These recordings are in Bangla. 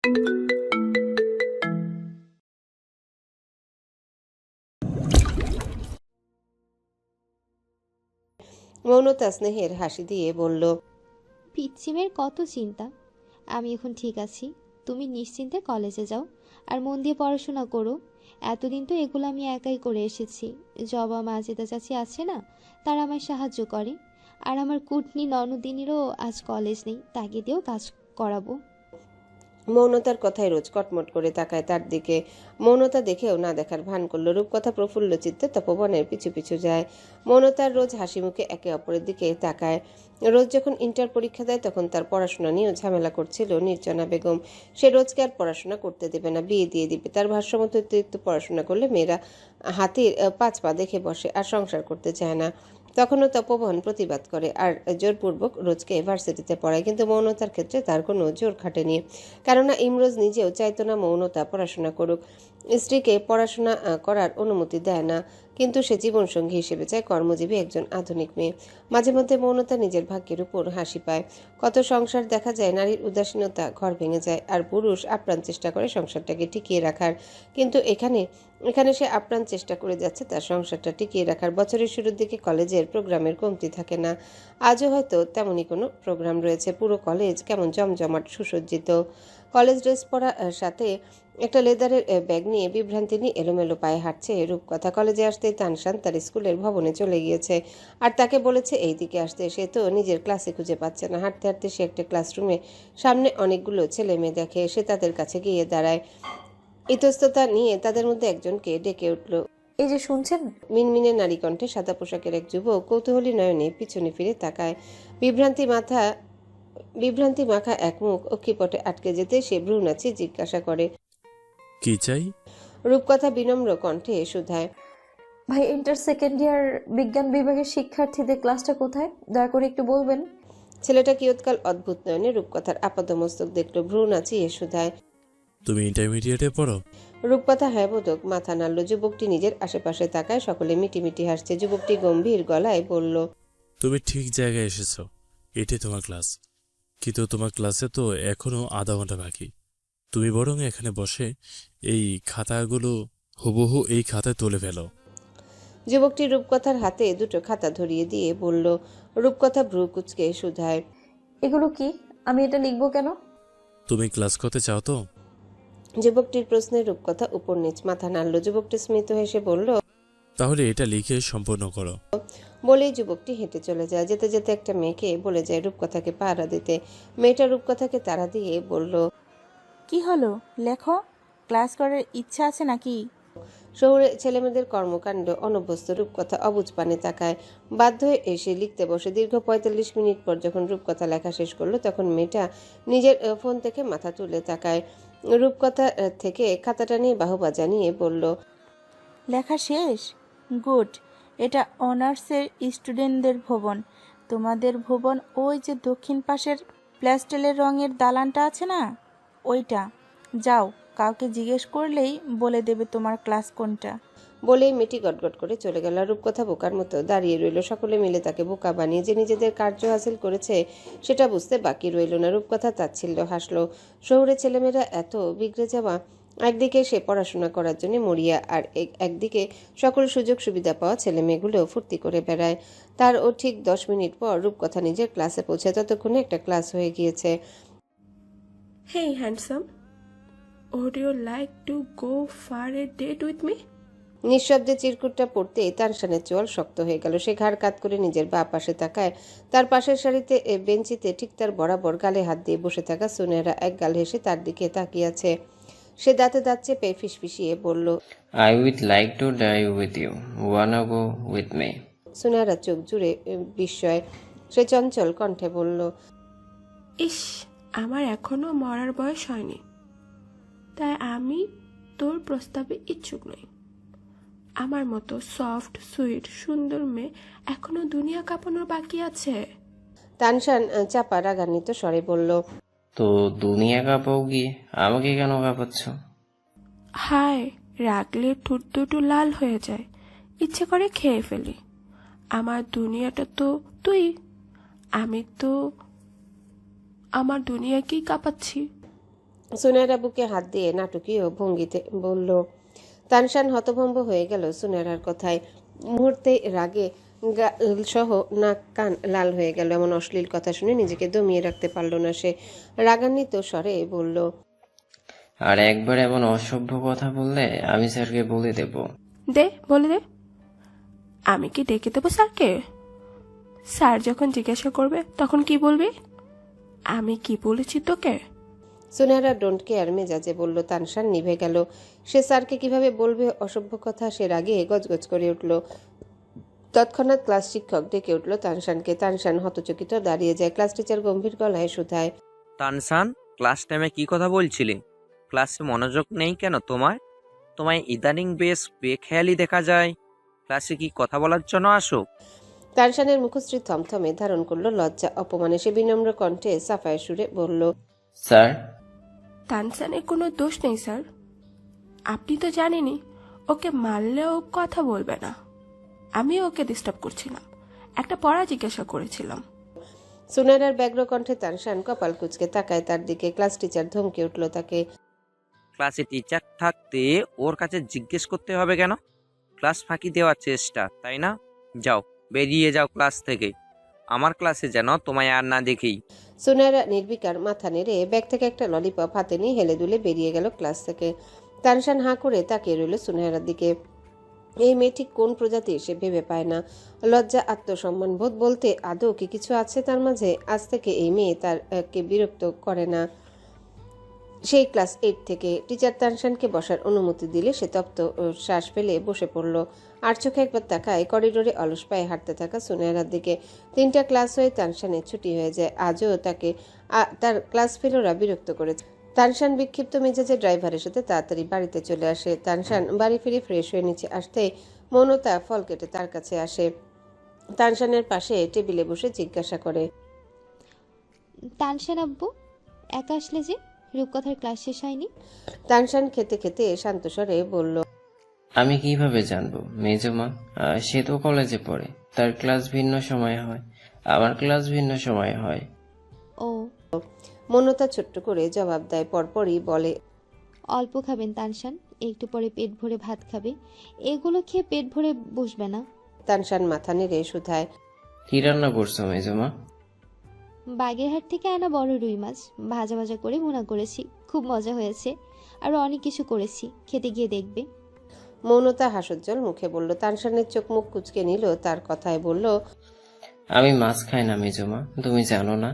মৌনতা স্নেহের হাসি দিয়ে বলল, পিচ্চিমের কত চিন্তা। আমি এখন ঠিক আছি, তুমি নিশ্চিন্তে কলেজে যাও আর মন দিয়ে পড়াশোনা করো। এতদিন তো এগুলো আমি একাই করে এসেছি। জবা মাজেদা চাচি আছে না, তারা আমায় সাহায্য করে। আর আমার কুটনি ননদিনীরও আজ কলেজ নেই, তাকে দিয়েও কাজ করাবো। মৌনতার কথায় রোজ কটমট করে তাকায় তার দিকে। মৌনতা দেখেও না দেখার ভান করল। রূপকথা প্রফুল্ল চিত্তে তপবনের পিছু পিছু যায়। মৌনতার রোজ হাসি মুখে একে অপরের দিকে তাকায়। রোজ যখন ইন্টার পরীক্ষা দেয় তখন তার পড়াশোনা নিয়েও ঝামেলা করছিল নির্জনা বেগম। সে রোজকে আর পড়াশোনা করতে দেবে না, বিয়ে দিয়ে দিবে। তার ভাষ্যমতো অতিরিক্ত পড়াশোনা করলে মেয়েরা হাতির 5 পা দেখে বসে আর সংসার করতে চায় না। তখনও তপবন প্রতিবাদ করে আর জোরপূর্বক রোজকে ভার্সিটিতে পড়ায়, কিন্তু মৌনতার ক্ষেত্রে তার কোনো জোর খাটেনি। কেননা ইমরোজ নিজেও চাইতো না মৌনতা পড়াশোনা করুক। স্ত্রীকে পড়াশোনা করার অনুমতি দেয় না, কিন্তু সে জীবনসঙ্গী হিসেবে চায় কর্মজীবী একজন আধুনিক মেয়ে। মাঝে মধ্যে মৌনতা নিজের ভাগ্যের উপর হাসি পায়। কত সংসার দেখা যায় নারীর উদাসীনতা ঘর ভেঙে যায়, আর পুরুষ আপ্রাণ চেষ্টা করে সংসারটাকে টিকিয়ে রাখার। কিন্তু এখানে সে আপ্রাণ চেষ্টা করে যাচ্ছে তার সংসারটা টিকিয়ে রাখার। বছরের শুরুর দিকে কলেজের প্রোগ্রামের কমতি থাকে না। আজও হয়তো তেমনই কোনো প্রোগ্রাম রয়েছে। পুরো কলেজ কেমন জমজমাট সুসজ্জিত। কলেজ ড্রেস পরা সাথে একটা লেদারের ব্যাগ নিয়ে বিভ্রান্তি নিয়ে এলোমেলো পায়ে হাঁটছে রূপকথা। কলেজে আসতেই তানশান তার স্কুলের ভবনে চলে গিয়েছে আর তাকে বলেছে এই দিকে আসতে। সে তো নিজের ক্লাসে খুঁজে পাচ্ছে না। হাঁটতে হাঁটতে সে একটা ক্লাসরুমে সামনে অনেকগুলো ছেলে মেয়ে দেখে। সে তাদের কাছে গিয়ে দাঁড়ায়। ইতস্ততা নিয়ে তাদের মধ্যে একজনকে ডেকে উঠল। এই যে শুনছেন? মিনমিনে নারী কণ্ঠে সাদা পোশাকের এক যুবক কৌতূহলী নয়নে পিছনে ফিরে তাকায়। বিভ্রান্তি মাখা এক মুখ অক্ষিপটে আটকে যেতে সে ভ্রু নাচিয়ে জিজ্ঞাসা করে, কি চাই? রূপকথা বিনম্র কণ্ঠে শুধায়, ভাই, ইন্টার সেকেন্ড ইয়ার বিজ্ঞান বিভাগের শিক্ষার্থীদের ক্লাসটা কোথায়? দয়া করে একটু বলবেন। ছেলেটা কিয়ৎকাল অদ্ভুত নয়নে রূপকথার আপাদমস্তক দেখল, ভ্রু নাচিয়ে শুধায়, তুমি ইন্টারমিডিয়েটে পড়ো? রূপকথা হ্যাঁ বোধক মাথা নাড়ল। যুবকটি নিজের আশেপাশে তাকায়। সকলে মিটিমিটি হাসছে। যুবকটি গম্ভীর গলায় বলল, তুমি ঠিক জায়গায় এসেছো। এটাই তোমার ক্লাস, কিন্তু তোমার ক্লাসে তো এখনো আধা ঘন্টা বাকি। তুমি বরং এখানে বসে এই খাতাগুলো হুবহু এই খাতায় তুলে ফেলো। যুবকটি রূপকথার হাতে দুটো খাতা ধরিয়ে দিয়ে বলল। রূপকথা ভ্রু কুচকে শুধায়, এগুলো কি? আমি এটা লিখবো কেন? তুমি ক্লাস করতে চাও তো? যুবকটির প্রশ্নে রূপকথা উপর নিচ মাথা নাড়ল। যুবকটি স্মিত হেসে বলল, তাহলে এটা লিখে সম্পূর্ণ করো। বলেই যুবকটি হেঁটে চলে যায়। যেতে যেতে একটা মেয়েকে বলে যায় রূপকথাকে পাহারা দিতে। মেয়েটা রূপকথাকে তাড়া দিয়ে বলল, কি হলো, লেখো। ক্লাস করার ইচ্ছা আছে নাকি? শহুরে ছেলেমেয়েদের কর্মকাণ্ড অনভ্যস্ত রূপকথা অবুঝ পানে তাকায়। বাধ্য হয়ে এসে লিখতে বসে। দীর্ঘ ৪৫ মিনিট পর যখন রূপকথা লেখা শেষ করলো তখন মেয়েটা নিজের ফোন থেকে মাথা তুলে তাকায়। রূপকথা থেকে খাতাটা নিয়ে বাহুবা জানিয়ে বলল, লেখা শেষ? গুড। এটা অনার্সের স্টুডেন্টদের ভবন। তোমাদের ভবন ওই যে দক্ষিণ পাশের প্যাস্টেলের রঙের দালানটা আছে না, ওইটা। যাও, কাউকে জিজ্ঞেস করলেই বলে দেবে তোমার ক্লাস কোনটা। বলেই মেয়েটি গটগট করে চলে গেল। রূপকথা বোকার মতো দাঁড়িয়ে রইল। সকলে মিলে তাকে বোকা বানিয়ে যে নিজেদের কার্য হাসিল করেছে সেটা বুঝতে বাকি রইল না। রূপকথা তাচ্ছিল্য হাসল। শহুরে ছেলেমেয়েরা এত বিগড়ে যাওয়া। একদিকে সে পড়াশোনা করার জন্য মরিয়া, আর একদিকে সকল সুযোগ সুবিধা পাওয়া ছেলে মেয়েগুলো ফুর্তি করে বেড়ায়। তার ও ঠিক 10 মিনিট পর রূপকথা নিজের ক্লাসে পৌঁছে। ততক্ষণে একটা ক্লাস হয়ে গিয়েছে। Hey, handsome. Would you like to go for a date with me? নিঃশব্দে চিরকুটটা পড়তে তানশানের চোয়াল শক্ত হয়ে গেল। সে ঘাড় কাত করে নিজের বাঁ পাশে তাকায়। তার পাশের সারিতে বেঞ্চিতে ঠিক তার বরাবর গালে হাত দিয়ে বসে থাকা সুনেহরা এক গাল হেসে তার দিকে তাকিয়ে আছে। সে দাঁতে দাঁত চেপে ফিসফিসিয়ে বলল, I would like to die with you. Wanna go with me? Sunehra চোখ জুড়ে বিস্ময়। সে চঞ্চল কণ্ঠে বলল, ইস, আমার এখনো মরার বয়স হয়নি, তাই আমি তোর প্রস্তাবে ইচ্ছুক নই। আমার মতো সফট সুইট সুন্দর মেয়ে এখনো দুনিয়া কাঁপানোর বাকি আছে। তানশান চাপা রাগান্বিত স্বরে বলল, তো দুনিয়া কাঁপাও গিয়ে আমাকে কেন কাঁপাচ্ছ? হায়, রাগলে ঠোঁট দুটো লাল হয়ে যায়, ইচ্ছে করে খেয়ে ফেলি। আমার দুনিয়াটা তো তুই। আমি তো আমার দুনিয়াকেই কাঁপাচ্ছি। সুনেরা বুকে হাত দিয়ে নাটকীয় ভঙ্গিতে বলল। তানশান হতভম্ব হয়ে গেল সুনেরার কথায়। মুহূর্তে রাগে সহ নাক কান লাল হয়ে গেল। এমন অশ্লীল কথা শুনে নিজেকে দমিয়ে রাখতে পারল না সে। রাগান্বিত স্বরে বলল, আর একবার এমন অসভ্য কথা বললে আমি স্যারকে বলে দেব। দে, বলে দে। আমি কি ডেকে দেবো স্যারকে? স্যার যখন জিজ্ঞাসা করবে তখন কি বলবি? আমি কি বলেছি তোকে? সুনেরা ডোন্ট কেয়ার মেজাজে বলল। তানশান নিভে গেল। সে স্যারকে কিভাবে বলবে অসভ্য কথা, সে রাগে গজগজ করে উঠল। তৎক্ষণাৎ ক্লাস শিক্ষক ডেকে উঠল তানশানকে। তানশান হতচকিত দাঁড়িয়ে যায়। ক্লাস টিচার গম্ভীর গলায় শুধায়, তানসান, ক্লাস টাইমে কি কথা বলছিলে? ক্লাসে মনোযোগ নেই কেন তোমার? তোমায় ইদানিং বেশ বেখেয়ালি দেখা যায়। ক্লাসে কি কথা বলার জন্য আসো? তানশানের মুখশ্রী থমথমে ধারণ করলো লজ্জা অপমানে। সে বিনম্র কণ্ঠে সাফায় সুরে বলল, স্যার, তানসানের কোনো দোষ নেই স্যার। আপনি তো জানেনই ওকে মারলেও কথা বলবে না। আমি ওকে ডিস্টার্ব করছিলাম, একটা পড়া জিজ্ঞাসা করেছিলাম। সুনেরার ব্যগ্র কণ্ঠে তানশান কপাল কুঁচকে তাকায় তার দিকে। ক্লাস টিচার ধমকে উঠল তাকে। ক্লাসে টিচার থাকতে ওর কাছে জিজ্ঞেস করতে হবে কেন? ক্লাস ফাঁকি দেওয়ার চেষ্টা, তাই না? যাও, বেরিয়ে যাও ক্লাস থেকে। আমার ক্লাসে যেন তোমায় আর না দেখি। সুনেরা নির্বিকার মাথা নেড়ে ব্যাগ থেকে একটা ললিপপ হাতে নিয়ে হেলে দুলে বেরিয়ে গেল ক্লাস থেকে। তানশান হাঁ করে তাকিয়ে রইল সুনেরার দিকে। এই মেয়ে ঠিক কোন প্রজাতির সে ভেবে পায় না। লজ্জা, আত্মসম্মান বোধ বলতে আদৌ কি কিছু আছে তার মাঝে? আজ থেকে এই মেয়ে তারকে বিরক্ত করে না। সেই ক্লাস 8 থেকে টিচার তানশানকে বসার অনুমতি দিলে সে তপ্ত শ্বাস ফেলে বসে পড়ল। আর চোখে একবার তাকায় করিডোরে অলস পায়ে হাঁটতে থাকা সুনেরার দিকে। 3টা ক্লাস হয়ে তানশানের ছুটি হয়ে যায়। আজও তাকে তার ক্লাস ফেলোরা বিরক্ত করেছে। তানশান বিক্ষিপ্ত মেজাজে ড্রাইভারের সাথে তাড়াতাড়ি বাড়িতে চলে আসে। তানশান বাড়ি ফিরে ফ্রেশ হয়ে নিচে আসতে মৌনতা ফল কেটে তার কাছে আসে। তানশানের পাশে টেবিলে বসে জিজ্ঞাসা করে, তানশান আব্বু, একা আসলে যে? রূপকথার ক্লাস শেষ হয়নি? তানশান খেতে খেতে শান্ত স্বরে বলল, আমি কিভাবে জানবো মেজমা? সে তো কলেজে পড়ে, তার ক্লাস ভিন্ন সময় হয়, আমার ক্লাস ভিন্ন সময় হয়। ও, মৌনতা ছোট্ট করে জবাব দেয়। পরপরই বলে, অল্প খাবেন তানশান, একটু পরে পেট ভরে ভাত খাবে। এগুলো খেয়ে পেট ভরে বসবে না। তানশান মাথা নেড়ে শুধায়, কি রান্না করছো মেজমা? বাগেরহাট থেকে আনা বড় রুই মাছ ভাজা ভাজা করে ভুনা করেছি, খুব মজা হয়েছে। আরও অনেক কিছু করেছি, খেতে গিয়ে দেখবে। মৌনতা হাসজ্জ্বল মুখে বলল। তানশানের চোখ মুখ কুঁচকে নিল তার কথায়। বলল, আমি মাছ খাই না মেজমা, তুমি জানো না?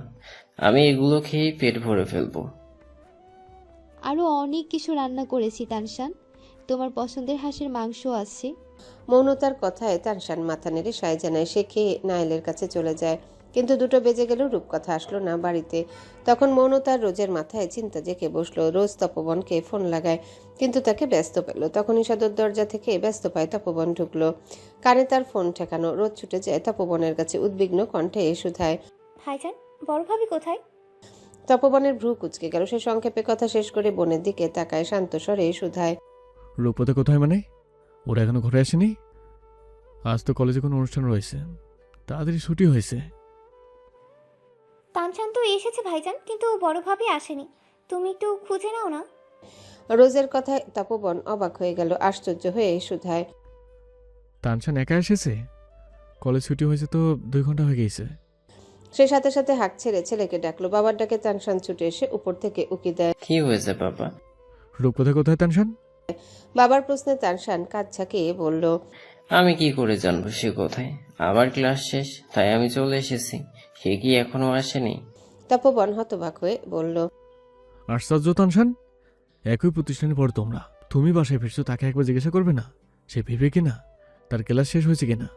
আমি এগুলো খেয়েই পেট ভরে ফেলবো। আরও অনেক কিছু রান্না করেছি তানশান, তোমার পছন্দের হাঁসের মাংস আছে। মৌনতার কথায় তানশান মাথা নেড়ে সায় জানায়। সে খেয়ে নাইলের কাছে চলে যায়। কিন্তু 2টো বেজে গেলেও রূপকথা আসলো না বাড়িতে। তখন মৌনতার রোজের মাথায় চিন্তা জেঁকে বসলো। রোজ তপবনকে ফোন লাগায়, কিন্তু তাকে ব্যস্ত পেল। তখনই সদর দরজা থেকে ব্যস্ত পায় তপবন ঢুকলো। কানে তার ফোন ঠেকানো। রোজ ছুটে যায় তপবনের কাছে, উদ্বিগ্ন কণ্ঠে শুধায়, ভাইজান, বড় ভাবি কোথায়? তপবনের ভ্রু কুঁচকে গেল। সে সংক্ষেপে কথা শেষ করে বোনের দিকে তাকায়, শান্ত স্বরে শুধায়, রূপতে কোথায় মানে? ওরা এখনো ঘরে আসেনি? আজ তো কলেজে কোনো অনুষ্ঠান রয়েছে, তাড়াতাড়ি ছুটি হয়েছে। তানশান তো এসেছে ভাইজান, কিন্তু বড় ভাবি আসেনি। তুমি একটু খুঁজে নাও না। রোজের কথায় তপবন অবাক হয়ে গেল, আশ্চর্য হয়ে শুধায়, তানশান একা এসেছে? কলেজ ছুটি হয়েছে তো 2 ঘন্টা হয়ে গেছে। সে সাথে সাথে হাঁক ছেড়ে ছেলেকে ডাকলো। বাবার ডাকে তানশান ছুটে এসে উপর থেকে উকি দেয়। কি হয়েছে বাবা? রূপকথা কোথায় তানশান? বাবার প্রশ্নে তানশান কাঁধ ঝাঁকিয়ে বলল, আমি কি করে জানবো সে কোথায়? আবার ক্লাস শেষ, তাই আমি চলে এসেছি। সে কি এখনো আসেনি? তপবন হতবাক হয়ে বলল, আশ্চর্য তানশান, একই প্রতিষ্ঠানে পড়ো তোমরা, তুমি বাসায় ফিরছো, তাকে একবার জিজ্ঞাসা করবে না সে ফিরবে কিনা, তার ক্লাস শেষ হয়েছে কিনা?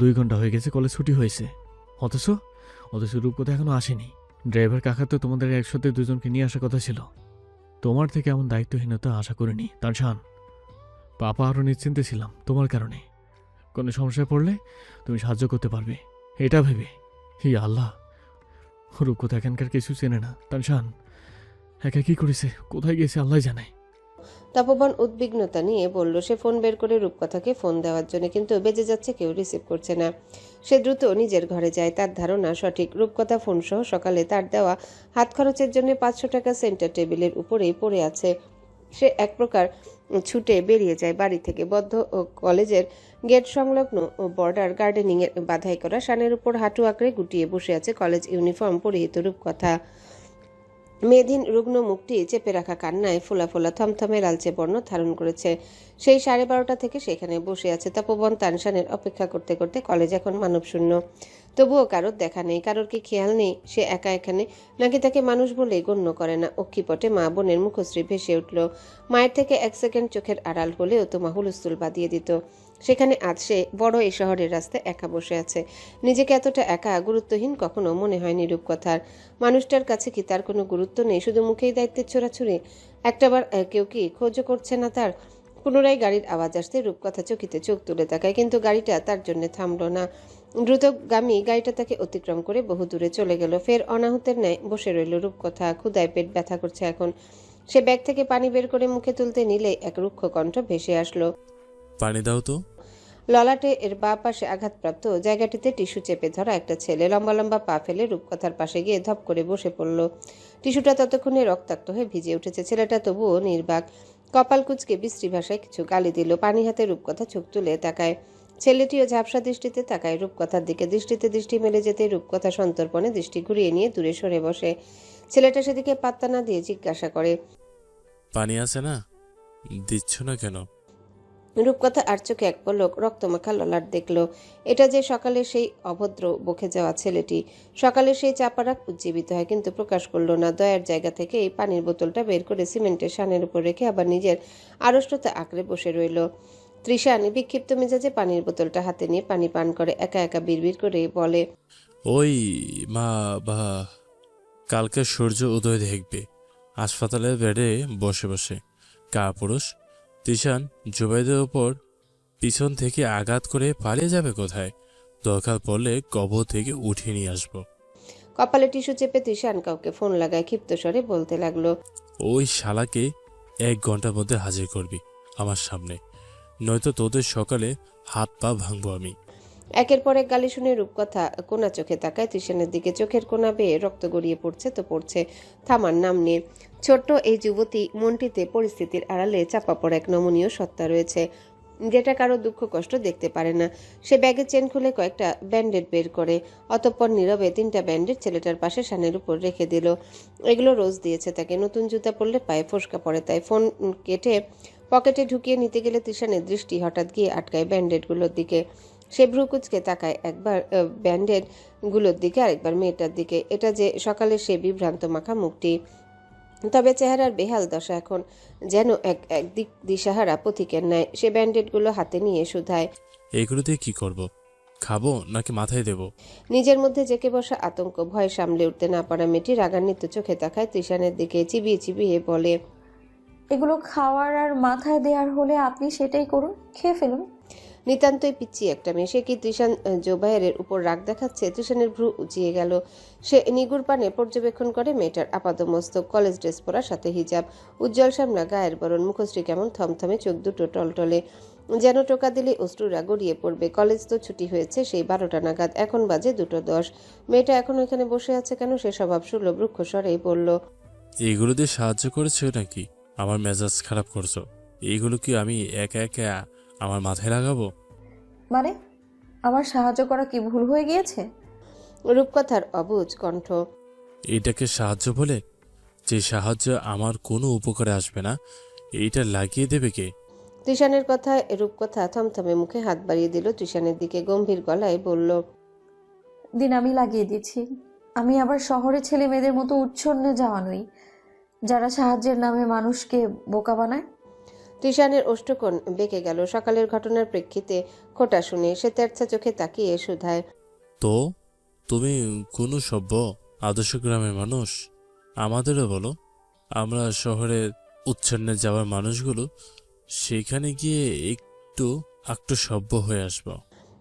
2 ঘন্টা হয়ে গেছে কলেজ ছুটি হয়েছে, অথচ রূপকথা এখনো আসেনি। ড্রাইভার কাকা তো তোমাদের একসাথে 2 জনকে নিয়ে আসার কথা ছিল। তোমার থেকে এমন দায়িত্বহীনতা আশা করিনি তানশান। পাপা আরও নিশ্চিন্তে ছিলাম তোমার কারণে। কোনো সমস্যায় পড়লে তুমি সাহায্য করতে পারবে, এটা ভেবে। হি আল্লাহ, রূপকথা এখানকার কিছু চেনে না তানশান। একা কি করেছে, কোথায় গিয়েছে আল্লাহ জানে। তপবন উদ্বিগ্নতা নিয়ে বলল। সে ফোন বের করে রূপকথাকে ফোন দেওয়ার জন্য, কিন্তু বেজে যাচ্ছে, কেউ রিসিভ করছে না। সে দ্রুত নিজের ঘরে যায়। তার ধারণা সঠিক, রূপকথা ফোনসহ সকালে তার দেওয়া হাত খরচের জন্য 500 টাকা সেন্টার টেবিলের উপরেই পড়ে আছে। সে এক প্রকার ছুটে বেরিয়ে যায় বাড়ি থেকে। বদ্ধ কলেজের গেট সংলগ্ন বর্ডার গার্ডেনিং এর বাধাই করা শানের উপর হাঁটু আঁকড়ে গুটিয়ে বসে আছে কলেজ ইউনিফর্ম পরিহিত রূপকথা। মেয়েধীন রুগ্ন মুখটি চেপে রাখা কান্নায় ফোলা ফোলা থমথমে লালচে বর্ণ ধারণ করেছে। সেই 12:30 থেকে সেখানে বসে আছে। তপবন তানশানের অপেক্ষা করতে করতে কলেজ এখন মানবশূন্য। তবুও কারোর দেখা নেই, কারোর কি খেয়াল নেই সে একা এখানে, নাকি তাকে মানুষ বলেই গণ্য করে না? অক্ষিপটে মা বোনের মুখশ্রী ভেসে উঠল। মায়ের থেকে 1 সেকেন্ড চোখের আড়াল হলেও তোমা হুলস্থুল বাদিয়ে দিত। সেখানে আজ সে বড় এই শহরের রাস্তায় একা বসে আছে। নিজেকে এতটা একা, গুরুত্বহীন কখনো মনে হয়নি রূপকথার। মানুষটার কাছে কি তার কোনো গুরুত্ব নেই? শুধু মুখেই দায়িত্বের ছোড়াছুড়ি। একটাবার কেউ কি খোঁজও করছে না তার? পুনরায় গাড়ির আওয়াজ আসতে রূপকথা চকিতে চোখ তুলে তাকায়, কিন্তু গাড়িটা তার জন্য থামল না। দ্রুতগামী গাড়িটা তাকে অতিক্রম করে বহু দূরে চলে গেল। ফের অনাহুতের ন্যায় বসে রইল রূপকথা। ক্ষুধায় পেট ব্যথা করছে এখন। সে ব্যাগ থেকে পানি বের করে মুখে তুলতে নিলে এক রুক্ষ কণ্ঠ ভেসে আসলো। পানি দাও তো। ললাটে এর বাঁ পাশে আঘাতপ্রাপ্ত জায়গাটিতে টিস্যু চেপে ধরা একটা ছেলে লম্বা লম্বা পা ফেলে রূপকথার পাশে গিয়ে ধপ করে বসে পড়ল। টিস্যুটা ততক্ষণে রক্তাক্ত হয়ে ভিজে উঠেছে। ছেলেটা তবুও নির্বাক। কপাল কুঁচকে বিশ্রী ভাষায় কিছু গালি দিল। পানি হাতে রূপকথা চোখ তুলে তাকায়। ছেলেটিও ঝাপসা দৃষ্টিতে তাকায় রূপকথার দিকে। দৃষ্টিতে দৃষ্টি মেলে যেতে রূপকথা সন্তর্পণে দৃষ্টি ঘুরিয়ে নিয়ে দূরে সরে বসে। ছেলেটা সেদিকে পাত্তা না দিয়ে জিজ্ঞাসা করে, পানি আছে না? দিচ্ছ না কেন? রূপকথা আর চোখে এক পলক রক্তমাখা ললাট দেখল। এটা যে সকালে সেই অভদ্র বকে যাওয়া ছেলেটি। সকালে সেই চাপারাক উজ্জীবিত হয়, কিন্তু প্রকাশ করল না। দয়ার জায়গা থেকে এই পানির বোতলটা বের করে সিমেন্টের শানের উপর রেখে আবার নিজের আড়ষ্টতা আঁকড়ে বসে রইল। তৃষান বিক্ষিপ্ত মেজাজে পানির বোতলটা হাতে নিয়ে পানি পান করে একা একা বিড়বিড় করে বলে, ওই মা বা কালকে সূর্য উদয় দেখবে হাসপাতালের বেডে বসে বসে। কাপুরুষ তিশান জুবাইদের ওপর পিছন থেকে আঘাত করে পালিয়ে যাবে কোথায়? দরকার পড়লে কবর থেকে উঠিয়ে নিয়ে আসবো। কপালে টিস্যু চেপে তৃষান কাউকে ফোন লাগায় ক্ষিপ্ত স্বরে বলতে লাগলো, ওই শালাকে 1 ঘন্টার মধ্যে হাজির করবি আমার সামনে, নয়তো তোদের সকালে হাত পা ভাঙবো আমি। একের পর এক গালি শুনে রূপকথা কোনা চোখে তাকায় তৃষানের দিকে। চোখের কোনা বেয়ে রক্ত গড়িয়ে পড়ছে তো পড়ছে, থামার নাম নেই। ছোট্ট এই যুবতী মনটিতে পরিস্থিতির আড়ালে চাপা পড়া এক নমনীয় সত্তা রয়েছে, যেটা কারো দুঃখ কষ্ট দেখতে পারে না। সে ব্যাগের চেন খুলে কয়েকটা ব্যান্ডেড বের করে, অতঃপর নীরবে 3টা ব্যান্ডেড ছেলেটার পাশে শানের উপর রেখে দিল। এগুলো রোজ দিয়েছে তাকে। নতুন জুতা পরলে পায়ে ফোসকা পড়ে, তাই ফোন কেটে পকেটে ঢুকিয়ে নিতে গেলে তৃষানের দৃষ্টি হঠাৎ গিয়ে আটকায় ব্যান্ডেডগুলোর দিকে। সে ভ্রু কুচকে তাকায়, একবার ব্যান্ডেড গুলোর দিকে, আরেকবার মেয়েটার দিকে। এটা যে সকালে সে বিভ্রান্ত মাখা মুখটি, তবে চেহারার বেহাল দশা এখন যেন এক দিক দিশাহারা পথিকের ন্যায়। সে ব্যান্ডেডগুলো হাতে নিয়ে শুধায়, এগুলো দিয়ে কি করব? খাবো নাকি মাথায় দেব? নিজের মধ্যে জেকে বসা আতঙ্ক ভয় সামলে উঠতে না পারা মেয়েটি রাগান্বিত চোখে তাকায় তৃষানের দিকে, চিবিয়ে চিবিয়ে বলে, এগুলো খাওয়ার আর মাথায় দেওয়ার হলে আপনি সেটাই করুন, খেয়ে ফেলুন। নিতান্তই পিচ্ছি একটা মেয়ে। সে কি তৃষান জোবায়ের উপর রাগ দেখাচ্ছে? তৃষানের ভ্রু উঁচিয়ে গেল। সে নিগুড় পানে পর্যবেক্ষণ করে মেয়েটার আপাদমস্তক, কলেজ ড্রেস পরা, সাথে হিজাব, উজ্জ্বল সামনা গায়ের বরণ, মুখশ্রী কেমন থমথমে, চোখ দুটো টলটলে, যেন টোকা দিলে অশ্রুরা গড়িয়ে পড়বে। কলেজ তো ছুটি হয়েছে সেই 12টা নাগাদ, এখন বাজে 2:10। মেয়েটা এখন ওইখানে বসে আছে কেন? সে স্বভাব সুলভ রুক্ষ স্বরেই বলল, এইগুলো দিয়ে সাহায্য করেছো নাকি? আমার মেজাজ খারাপ করছো? এইগুলো কি আমি একা একা আমার মাথায় লাগাবো? মানে আমার সাহায্য করা কি ভুল হয়ে গিয়েছে? রূপকথার অবুঝ কণ্ঠ। এইটাকে সাহায্য বলে? যে সাহায্য আমার কোনো উপকারে আসবে না, এইটা লাগিয়ে দেবে কে? তৃষানের কথায় রূপকথা থমথমে মুখে হাত বাড়িয়ে দিল তৃষানের দিকে, গম্ভীর গলায় বলল, দিন আমি লাগিয়ে দিচ্ছি। আমি আবার শহরে ছেলে মেয়েদের মতো উচ্ছন্নে যাওয়া নই, যারা সাহায্যের নামে মানুষকে বোকা বানায়। তৃষানের ওষ্ঠকোণ বেঁকে গেল সকালের ঘটনার প্রেক্ষিতে খোটা শুনে। সে তেরছা চোখে তাকিয়ে শুধায়, তো তুমি কোনো সভ্য আদর্শ গ্রামের মানুষ? আমাদেরও বলো, আমরা শহরে উচ্ছন্নে যাওয়ার মানুষগুলো সেখানে গিয়ে একটু সভ্য হয়ে আসবো।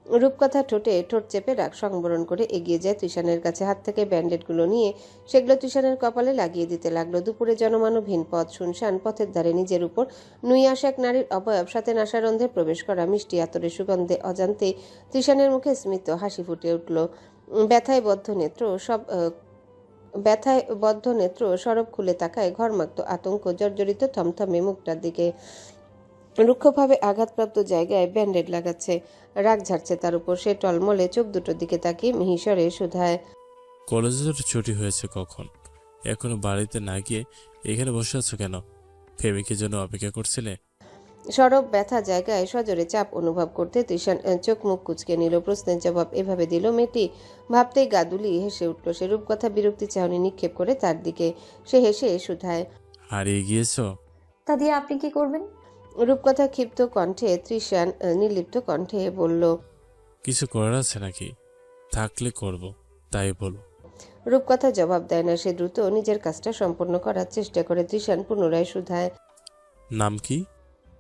রূপকথা ঠোঁটে ঠোঁট চেপে রাগ সংবরণ করে এগিয়ে যায় তুষানের কাছে। হাত থেকে ব্যান্ডেডগুলো নিয়ে সেগুলো তুষানের কপালে লাগিয়ে দিতে লাগলো। দুপুরে জনমানবহীন পথ, শুনশান পথের ধারে নিজের উপর নুয়ে আসা এক নারীর অবয়ব, সাথে নাসারন্ধ্রে প্রবেশ করা মিষ্টি আতরের সুগন্ধে অজান্তে তুষানের মুখে স্মিত হাসি ফুটে উঠল। ব্যথায় বদ্ধ নেত্র সরব খুলে তাকায় ঘরমাক্ত আতঙ্ক জর্জরিত থমথমে মুখটার দিকে। রুক্ষভাবে আঘাতপ্রাপ্ত জায়গায় ব্যান্ডেড লাগাচ্ছে, রাগ ঝাড়ছে তার উপর। সে টলমলে চোখ দুটোর দিকে তাকিয়ে মিহিসরে শুধায়, কলেজে তো ছুটি হয়েছে কখন? এখনো বাড়িতে না গিয়ে এখানে বসে আছো কেন? প্রেমিকের জন্য অপেক্ষা করছিলে? সরব ব্যথা জায়গায় সজোরে চাপ অনুভব করতে তুষান চোখ মুখ কুচকে নিল। প্রশ্নের জবাব এভাবে দিল মেয়েটি, ভাবতেই গাদুলি হেসে উঠল সে। রূপকথা বিরক্তি চাহনি নিক্ষেপ করে তার দিকে। সে হেসে শুধায়, হারিয়ে গিয়েছো? তা দিয়ে আপনি কি করবেন? রূপকথা ক্ষিপ্ত কণ্ঠে, তৃষান নির্লিপ্ত কণ্ঠে বলল, কিছু করার আছে নাকি? থাকলে করব, তাই বলো। রূপকথা জবাব দেয় না। সে দ্রুত নিজের কাজটা সম্পূর্ণ করার চেষ্টা করে। তৃষান পুনরায় শুধায়, নাম কি?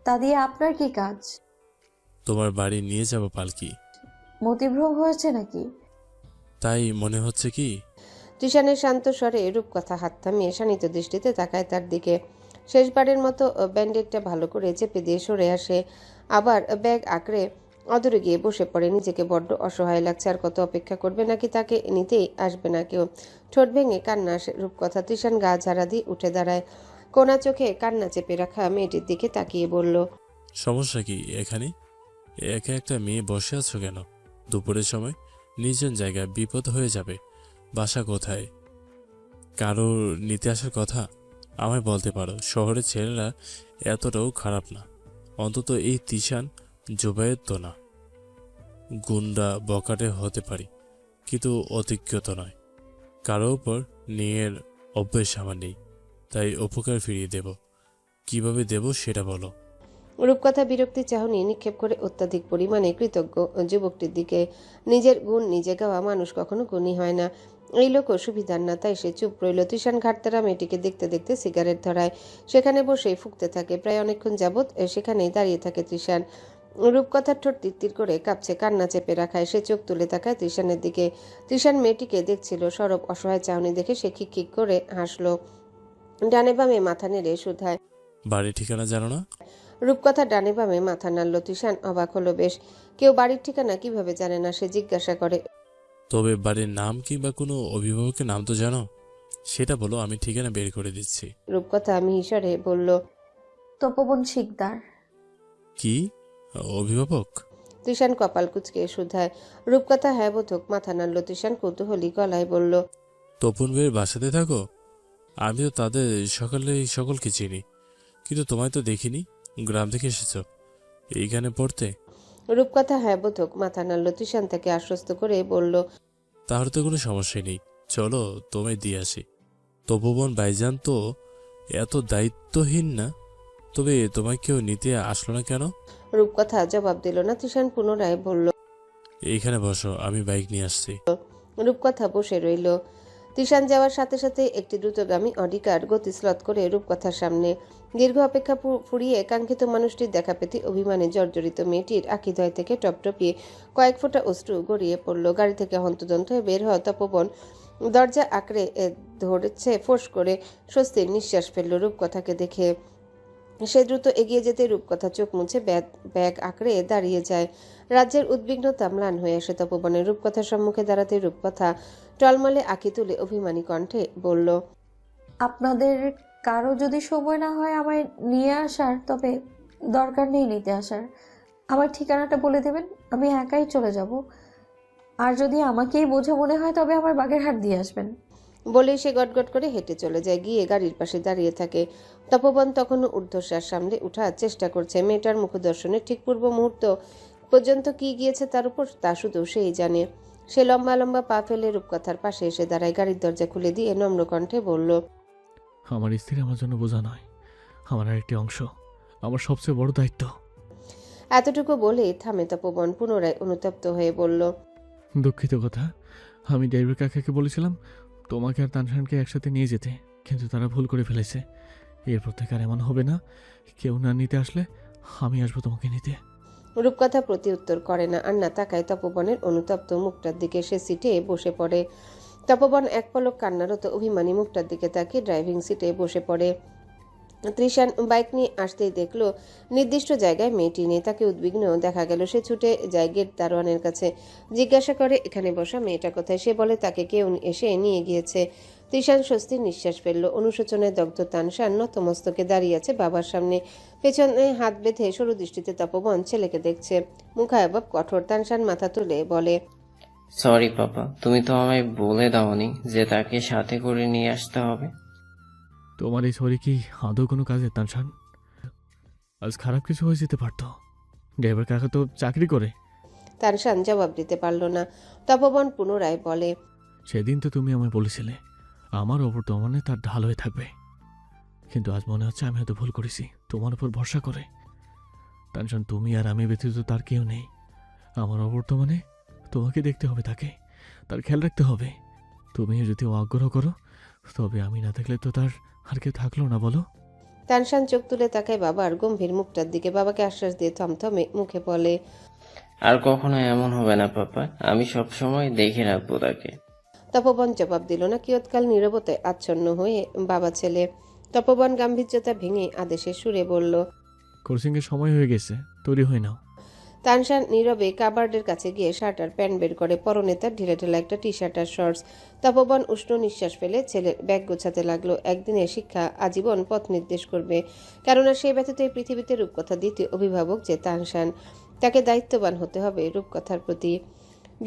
তা দিয়ে আপনার কি কাজ? তোমার বাড়ি নিয়ে যাব পালকি। মতিভ্রম হয়েছে নাকি? তাই মনে হচ্ছে কি? তৃষানের শান্ত স্বরে রূপকথা হাত থামিয়ে শানিত দৃষ্টিতে তাকায় তার দিকে। শেষবারের মতো ব্যান্ডেডটা ভালো করে চেপে দিয়ে সরে আসে। আবার ব্যাগ আঁকড়ে অদূরে গিয়ে বসে পড়ে। নিজেকে বড্ড অসহায় লাগছে। আর কত অপেক্ষা করবে, নাকি তাকে নিতেই আসবে না কেউ? ঠোঁট ভেঙে কান্না আসে রূপকথা। তৃষান গা ঝাড়া দিয়ে উঠে দাঁড়ায়। কোনা চোখে কান্না চেপে রাখা মেয়েটির দিকে তাকিয়ে বলল, সমস্যা কি এখানে? একা একটা মেয়ে বসে আছো কেন? দুপুরের সময় নির্জন জায়গায় বিপদ হয়ে যাবে। বাসা কোথায়? কারোর নিতে আসার কথা আমায় বলতে পারো। শহরের ছেলেরা এতটাও খারাপ না, অন্তত এই তিশান জোবায়ের তো না। গুন্ডা বকাটে হতে পারি, কিন্তু অতিজ্ঞত নয়। কারো ওপর নিয়ের অভ্যেস আমার নেই, তাই উপকার ফিরিয়ে দেব। কিভাবে দেব সেটা বলো। রূপকথা বিরক্তি চাহনি নিক্ষেপ করে অত্যাধিক পরিমাণে কৃতজ্ঞ যুবকটির দিকে। নিজের গুণ নিজে গাওয়া মানুষ কখনো গুণী হয় না। এই লোকও সুবিধার না, তাই সে চুপ রইল। তৃষান ঘাটতারা মেয়েটিকে দেখতে দেখতে সিগারেট ধরায়। সেখানে বসেই ফুঁকতে থাকে। প্রায় অনেকক্ষণ যাবৎ সেখানেই দাঁড়িয়ে থাকে তৃষান। রূপকথার ঠোঁট তিরতির করে কাঁপছে, কান্না চেপে রাখায়। সে চোখ তুলে তাকায় তৃষানের দিকে। তৃষান মেয়েটিকে দেখছিল। সরব অসহায় চাহনি দেখে সে খিক করে হাসলো। ডানে বামে মাথা নেড়ে শুধায়, বাড়ির ঠিকানা জানো না? রূপকথা ডানে বামে মাথা নাড়ল। তৃষান অবাক হলো বেশ। কেউ বাড়ির ঠিকানা কিভাবে জানে না? সে জিজ্ঞাসা করে, তবে বাড়ির নাম কিংবা কোনো অভিভাবকের নাম তো জানো? সেটা বলো, আমি ঠিকানা বের করে দিচ্ছি। রূপকথা মিহিসরে বলল, তপবন শিকদার। কি অভিভাবক? তৃষান কপাল কুচকে শুধায়। রূপকথা হ্যাঁ বোধক মাথা নাড়ল। তৃষান কৌতূহলী গলায় বলল, তপন ভাইয়ের বাসাতে থাকো? আমি তো তাদের সকলকে চিনি, কিন্তু তোমায় তো দেখিনি। গ্রাম থেকে এসেছো এইখানে পড়তে? রূপকথা হ্যাঁ বোধক মাথা নাড়ল। তৃষান তাকে আশ্বস্ত করে বলল, তাহলে তো কোনো সমস্যাই নেই, চলো তোমায় দিয়ে আসি। তপবন ভাইজান তো এত দায়িত্বহীন না। তবে তোমায় কেউ নিতে আসলো না কেন? রূপকথা জবাব দিল না। তৃষান পুনরায় বলল, এইখানে বসো, আমি বাইক নিয়ে আসছি। রূপকথা বসে রইল। তৃষান যাওয়ার সাথে সাথে একটি দ্রুতগামী অডিকার গতি স্লথ করে রূপকথার সামনে। দীর্ঘ অপেক্ষা ফুরিয়ে কাঙ্ক্ষিত মানুষটির দেখা পেতে অভিমানে জর্জরিত মেয়েটির আখিদ্বয় থেকে টপটপিয়ে কয়েক ফোঁটা অশ্রু গড়িয়ে পড়ল। গাড়ি থেকে হন্তদন্ত হয়ে বের হওয়া তপবন দরজা আঁকড়ে ধরেছে। ফোঁস করে স্বস্তির নিঃশ্বাস ফেলল রূপকথাকে দেখে। সে দ্রুত এগিয়ে যেতে রূপকথা চোখ মুছে ব্যাগ আঁকড়ে দাঁড়িয়ে যায়। রাজ্যের উদ্বিগ্নতা ম্লান হয়ে আসে তপবনের। রূপকথার সম্মুখে দাঁড়াতে রূপকথা টলমলে আঁকি তুলে অভিমানী কণ্ঠে বলল, আপনাদের কারো যদি সময় না হয় আমায় নিয়ে আসার, তবে দরকার নেই নিতে আসার। আমার ঠিকানাটা বলে দেবেন, আমি একাই চলে যাব। আর যদি আমাকেই বোঝা মনে হয় তবে আমার বাগেরহাট দিয়ে আসবেন। বলেই সে গটগট করে হেঁটে চলে যায়। গিয়ে গাড়ির পাশে দাঁড়িয়ে থাকে। তপবন তখনও ঊর্ধ্বশ্বাস সামলে উঠার চেষ্টা করছে। মেয়েটার মুখদর্শনের ঠিক পূর্ব মুহূর্ত পর্যন্ত কি গিয়েছে তার উপর, তা শুধু সেই জানে। সে লম্বা লম্বা পা ফেলে রূপকথার পাশে এসে দাঁড়ায়। গাড়ির দরজা খুলে দিয়ে নম্র কণ্ঠে বলল, আমার স্ত্রী আমার জন্য বোঝা নয়, আমার আরেকটি অংশ, আমার সবচেয়ে বড় দায়িত্ব। এতটুকু বলে থামে তপবন। পুনরায় অনুতপ্ত হয়ে বলল, দুঃখিত কথা, আমি ড্রাইভার কাকাকে বলেছিলাম তোমাকে আর তানশানকে একসাথে নিয়ে যেতে, কিন্তু তারা ভুল করে ফেলেছে। এরপর থেকে আর এমন হবে না। কেউ না নিতে আসলে আমি আসবো তোমাকে নিতে। রূপকথা প্রতি উত্তর করে না। আন্না তাকায় তপবনের অনুতপ্ত মুখটার দিকে। সে সিটে বসে পড়ে। তপবন এক পলক কান্নারত অভিমানী মুখটার দিকে তাকিয়ে ড্রাইভিং সিটে বসে পড়ে। ত্রিশান বাইক নিয়ে আসতেই দেখলো নির্দিষ্ট জায়গায় মেয়েটি নেই। তাকে উদ্বিগ্ন দেখা গেল। সে ছুটে যায় গেট দারোয়ানের কাছে, জিজ্ঞাসা করে এখানে বসা মেয়েটা কোথায়। সে বলে তাকে কেউ এসে নিয়ে গিয়েছে। ত্রিশান স্বস্তির নিঃশ্বাস ফেলল। অনুশোচনায় দগ্ধ তানশান নতমস্তকে দাঁড়িয়ে আছে বাবার সামনে। পেছনে হাত বেঁধে সরু দৃষ্টিতে তপবন ছেলেকে দেখছে। মুখায়ব কঠোর। তানশান মাথা তুলে বলে, সরি পাপা, তুমি তো আমায় বলে দাওনি যে তাকে সাথে করে নিয়ে আসতে হবে। তোমার এই সরি কি আদৌ কোনো কাজে তানশান? আজ খারাপ কিছু হয়ে যেতে পারতো। ড্রাইভার কাকা তো চাকরি করে। তানশান জবাব দিতে পারল না। তপবন পুনরায় বলে, সেদিন তো তুমি আমায় বলেছিলে আমার ওপর তোমানে তার ঢাল হয়ে থাকবে, কিন্তু আজ মনে হচ্ছে আমি হয়তো ভুল করেছি তোমার উপর ভরসা করে। টেনশন, তুমি আর আমি ব্যতীত তার কেউ নেই। আমার ওপর তোমাকে দেখতে হবে, তার খেয়াল রাখতে হবে। তুমিও যদি আগ্রহ করো, তবে আমি না থাকলে তো তার আর কেউ থাকলো না, বলো? তানশান চোখ তুলে তাকায় বাবার গম্ভীর মুখটার দিকে। বাবাকে আশ্বাস দিয়ে থমথমে মুখে বলে, আর কখনো এমন হবে না পাপা, আমি সব সময় দেখে রাখবো তাকে। তপবন জবাব দিল না। কিয়ৎকাল নীরবতায় আচ্ছন্ন হয়ে বাবা ছেলে। তপবন গাম্ভীর্যতা ভেঙে আদেশের সুরে বলল, কোর্সিংয়ের সময় হয়ে গেছে, তৈরি হয়ে নাও। তানশান নীরবে কাবার্ডের কাছে গিয়ে শার্ট আর প্যান্ট বের করে। পরনে তার ঢিলে ঢালা একটা টি শার্ট আর শর্টস। তপবন উষ্ণ নিঃশ্বাস ফেলে ছেলের ব্যাগ গোছাতে লাগলো। একদিনের শিক্ষা আজীবন পথ নির্দেশ করবে। কেননা সে ব্যতীত এই পৃথিবীতে রূপকথা দ্বিতীয় অভিভাবক যে তানশান। তাকে দায়িত্ববান হতে হবে রূপকথার প্রতি।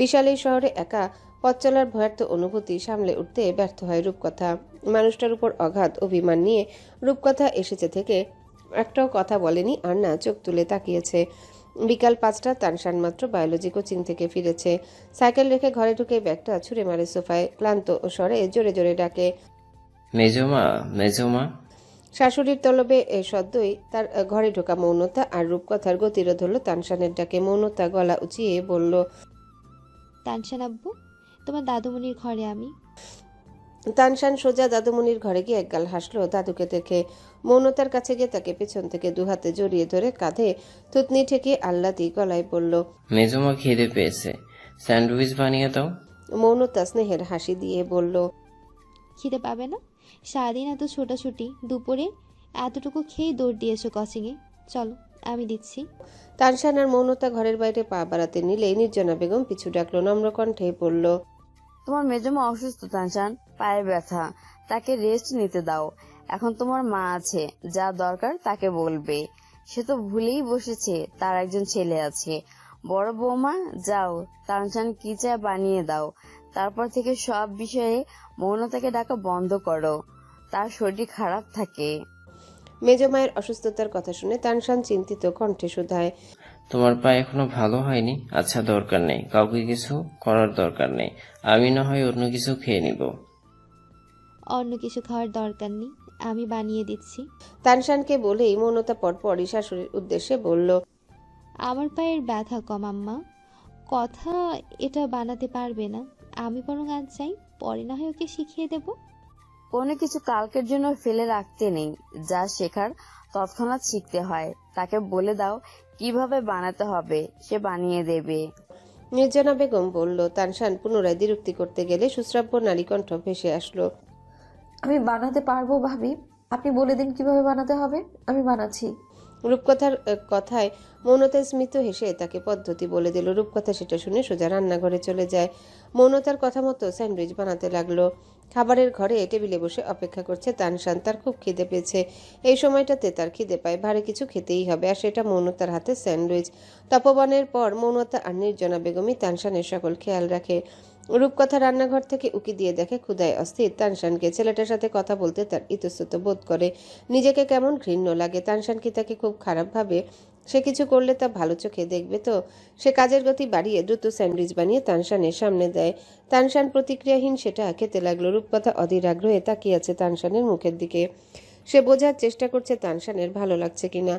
বিশাল এই শহরে একা পথ চলার ভয়ার্থ অনুভূতি সামলে উঠতে ব্যর্থ হয় রূপকথা। মানুষটার উপর অগাধ অভিমান নিয়ে রূপকথা এসেছে থেকে একটাও কথা বলেনি। আর না চোখ তুলে তাকিয়েছে। বিকাল 5টা। তানশান মাত্র বায়োলজি কোচিং থেকে ফিরেছে। সাইকেল রেখে ঘরে ঢুকে ব্যাগটা ছুঁড়ে মারে সোফায়। ক্লান্ত স্বরে জোরে জোরে ডাকে, মেজমা, মেজমা। শাশুড়ির তলবে সদ্যই তার ঘরে ঢোকা মৌনতা আর রূপকথার গতিরোধ হলো তানশানের ডাকে। মৌনতা গলা উঁচিয়ে বলল, তানশান আব্বু, তোমার দাদুমণির ঘরে আমি। তানশান সোজা দাদুমণির ঘরে গিয়ে একগাল হাসলো দাদুকে দেখে। মৌনতার কাছে গিয়ে তাকে পেছন থেকে দুহাতে জড়িয়ে ধরে কাঁধে থুতনি ঠেকিয়ে আহ্লাদি গলায় বলল, মেজমা খিদে পেয়েছে, স্যান্ডউইচ বানিয়ে দাও। মৌনতা স্নেহের হাসি দিয়ে বলল, খিদে পাবে না? সারাদিন এত ছোটাছুটি, দুপুরে এতটুকু খেয়ে দৌড় দিয়েছো কোচিংয়ে। চলো, আমি দিচ্ছি। তানশান আর মৌনতা ঘরের বাইরে পা বাড়াতে নিলে নির্জনা বেগম পিছু ডাকলো। নম্র কণ্ঠে বলল, তোমার মেজমা অসুস্থ তানশান, পায়ে ব্যথা, তাকে রেস্ট নিতে দাও। এখন তোমার মা আছে, যা দরকার তাকে বলবে। সে তো ভুলেই বসেছে তার একজন ছেলে আছে। বড় বৌমা, যাও তানশান কি চা বানিয়ে দাও। তারপর থেকে সব বিষয়ে মৌনতাকে ডাকা বন্ধ করো, তার শরীর খারাপ থাকে। মেজমায়ের অসুস্থতার কথা শুনে তানশান চিন্তিত কণ্ঠে শুধায়, তোমার পা এখনো ভালো হয়নি? আচ্ছা, দরকার নেই, কাউকে কিছু করার দরকার নেই। আমি না হয় অন্য কিছু খেয়ে নিব। অন্য কিছু খাওয়ার দরকার নেই, আমি বানিয়ে দিচ্ছি। তানশানকে বলেই মৌনতা পরপরই শাশুড়ির উদ্দেশ্যে বলল, আমার পায়ের ব্যথা কম আম্মা, কথা এটা বানাতে পারবে না। আমি বরং আজ যাই, পরে না হয় ওকে শিখিয়ে দেব। কোনো কিছু কালকের জন্য ফেলে রাখতে নেই, যা শেখার তৎক্ষণাৎ শিখতে হয়। তাকে বলে দাও কিভাবে বানাতে হবে, সে বানিয়ে দেবে। নির্জনা বেগম বলল। তানশান পুনরায় দ্বিরুক্তি করতে গেলে সুশ্রাব্য নারী কণ্ঠ ভেসে আসলো, আমি বানাতে পারবো ভাবি, আপনি বলে দিন কিভাবে বানাতে হবে, আমি বানাচ্ছি। রূপকথার কথায় মৌনতা স্মিত হেসে তাকে পদ্ধতি বলে দিল। রূপকথা সেটা শুনে সোজা রান্নাঘরে চলে যায়। মৌনতার কথা মতো স্যান্ডউইচ বানাতে লাগলো। খাবারের ঘরে টেবিলে বসে অপেক্ষা করছে তানশান। তার খুব খিদে পেয়েছে। এই সময়টাতে তার খিদে পায়, ভারী কিছু খেতেই হবে, আর সেটা মৌনতার হাতে স্যান্ডউইচ। তপবনের পর মৌনতা আর নির্জনা বেগমই তানশানের সকল খেয়াল রাখে। রূপকথা রান্নাঘর থেকে উকি দিয়ে দেখে ক্ষুধায় অস্থির তানশানকে। ছেলেটার সাথে কথা বলতে তার ইতস্তত বোধ করে। নিজেকে কেমন ঘৃণ্য লাগে। তানশান কি তাকে খুব খারাপ ভাবে? সে কিছু করলে তা ভালো চোখে দেখবে তো? সে কাজের গতি বাড়িয়ে দ্রুত স্যান্ডউইচ বানিয়ে তানশানের সামনে দেয়। তানশান প্রতিক্রিয়াহীন সেটা খেতে লাগলো। রূপকথা অধীর আগ্রহে তাকিয়ে আছে তানশানের মুখের দিকে। সে বোঝার চেষ্টা করছে তানশানের ভালো লাগছে কিনা।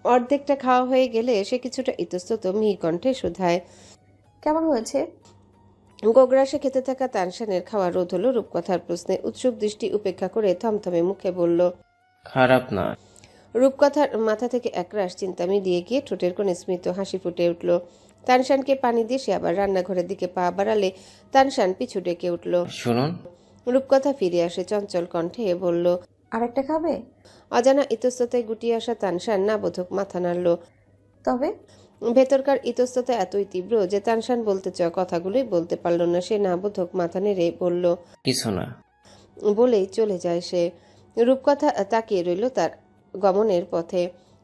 অর্ধেকটা খাওয়া হয়ে গেলে সে কিছুটা ইতস্তত মিহি কণ্ঠে শুধায়, কেমন হয়েছে? গোগ্রাসে খেতে থাকা তানশানের খাওয়া রোধ হলো রূপকথার প্রশ্নে। উৎসুক দৃষ্টি উপেক্ষা করে থমথমে মুখে বলল, খারাপ না। রূপকথার মাথা থেকে একরাশ চিন্তা মিলিয়ে গিয়ে ঠোঁটের কোণে স্মিত হাসি ফুটে উঠল। তানশানকে পানি দিয়ে সে আবার রান্নাঘরের দিকে পা বাড়ালে তানশান পিছু ডেকে উঠল। শুনুন। রূপকথা ফিরে আসে চঞ্চল কণ্ঠে বলল, আরেকটা খাবে? অজানা ইতস্ততায় গুটিয়ে আসা তানশান না বোধক মাথা নাড়ল। তবে ভেতরকার ইতস্ততা এতই তীব্র যে তানশান বলতে চাওয়া কথাগুলোই বলতে পারল না। সে না বোধক মাথা নেড়ে বলল, কিছু না। বলেই চলে যায় সে। রূপকথা তাকিয়ে রইল তার গমনের পথে।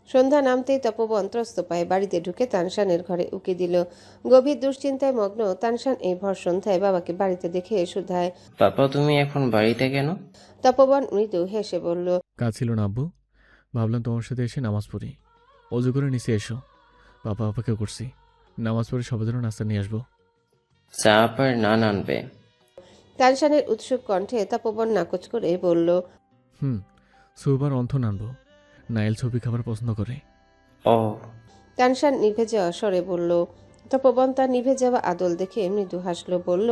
সন্ধ্যা নামতেই তপবন ত্রস্ত পায়ে বাড়িতে ঢুকে তানশানের ঘরে উকি দিল। গভীর দুশ্চিন্তায় মগ্ন তানশান এই ভর সন্ধ্যায় বাবাকে বাড়িতে দেখে শুধায়। পাপা তুমি এখন বাড়িতে কেন? তপবন মৃদু হেসে বলল, কাজ ছিল না আব্বু, ভাবলাম তোমার সাথে এসে নামাজ পড়ি। অজু করে নিচে এসো, পাপা অপেক্ষা করছি। নামাজ পড়ে সবার জন্য নাস্তা নিয়ে আসবো। চা আপার নান আনবে। তানশানের উৎসুক কণ্ঠে তপবন নাকচ করে বলল, স্যুপ আর অন্থন আনবো। নাইল ছবি খাবার পছন্দ করে। ও। তানশান নিভে যাওয়া স্বরে বলল। তপবন তার নিভে যাওয়া আদল দেখে মৃদু হাসলো, বলল,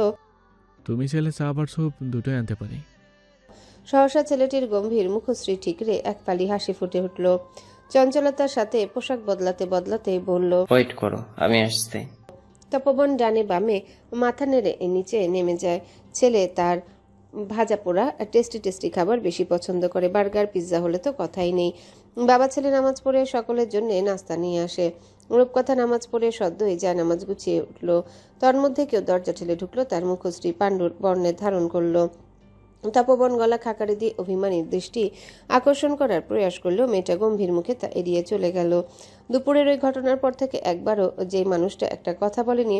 তুমি চাইলে চা আর স্যুপ দুটোই আনতে পারি। সহসা ছেলেটির গম্ভীর মুখশ্রী ঠিকরে এক পালি হাসি ফুটে উঠল। চঞ্চলতার সাথে পোশাক বদলাতে বদলাতে বলল, ওয়েট করো, আমি আসছি। তপবন ডানে বামে মাথা নেড়ে নিচে নেমে যায়। ছেলে তার ভাজা পোড়া টেস্টি টেস্টি খাবার বেশি পছন্দ করে। বার্গার পিৎজা হলে তো কথাই নেই। বাবা ছেলে নামাজ পড়ে সকলের জন্য নাস্তা নিয়ে আসে। রূপকথা নামাজ পড়ে সদ্যই যায় নামাজ গুছিয়ে উঠল। তার মধ্যে কেউ দরজা ঠেলে ঢুকলো। তার মুখশ্রী পাণ্ডুর বর্ণের ধারণ করলো। তপবন গলা খাকারে দিয়ে অভিমানীর দৃষ্টি আকর্ষণ করার প্রয়াস করলেও মেয়েটা গম্ভীর মুখে তা এড়িয়ে চলে গেল। দুপুরের ওই ঘটনার পর থেকে একবারও যে মানুষটা একটা কথা বলেনি,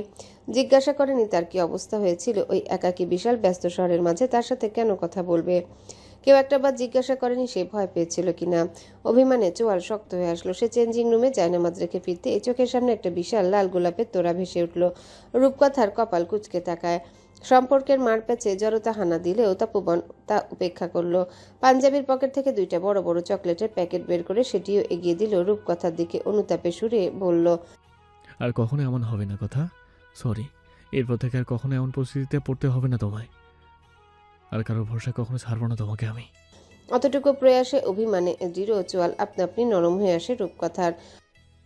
জিজ্ঞাসা করেনি তার কি অবস্থা হয়েছিল ওই একাকী বিশাল ব্যস্ত শহরের মাঝে, তার সাথে কেন কথা বলবে। কেউ একটা বার জিজ্ঞাসা করেনি সে ভয় পেয়েছিল কিনা। অভিমানে চোয়াল শক্ত হয়ে আসলো। সে চেঞ্জিং রুমে জায়নামাজ রেখে ফিরতে এই চোখের সামনে একটা বিশাল লাল গোলাপের তোড়া ভেসে উঠল। রূপকথার কপাল কুঁচকে তাকায়। সম্পর্কের মার প্যাচে জড়তা হানা দিলেও তপবন তা উপেক্ষা করলো। পাঞ্জাবির পকেট থেকে দুইটা বড় বড় চকলেটের প্যাকেট বের করে সেটিও এগিয়ে দিল রূপকথার দিকে। অনুতাপে সুরে বলল, আর কখনো এমন হবে না কথা। সরি, এরপর থেকে আর কখনো এমন পরিস্থিতিতে পড়তে হবে না তোমায়। আর কারো ভরসা কখনো ছাড়বো না তোমাকে আমি। অতটুকু প্রয়াসে অভিমানে দৃঢ় চোয়াল আপনা আপনি নরম হয়ে আসে রূপকথার।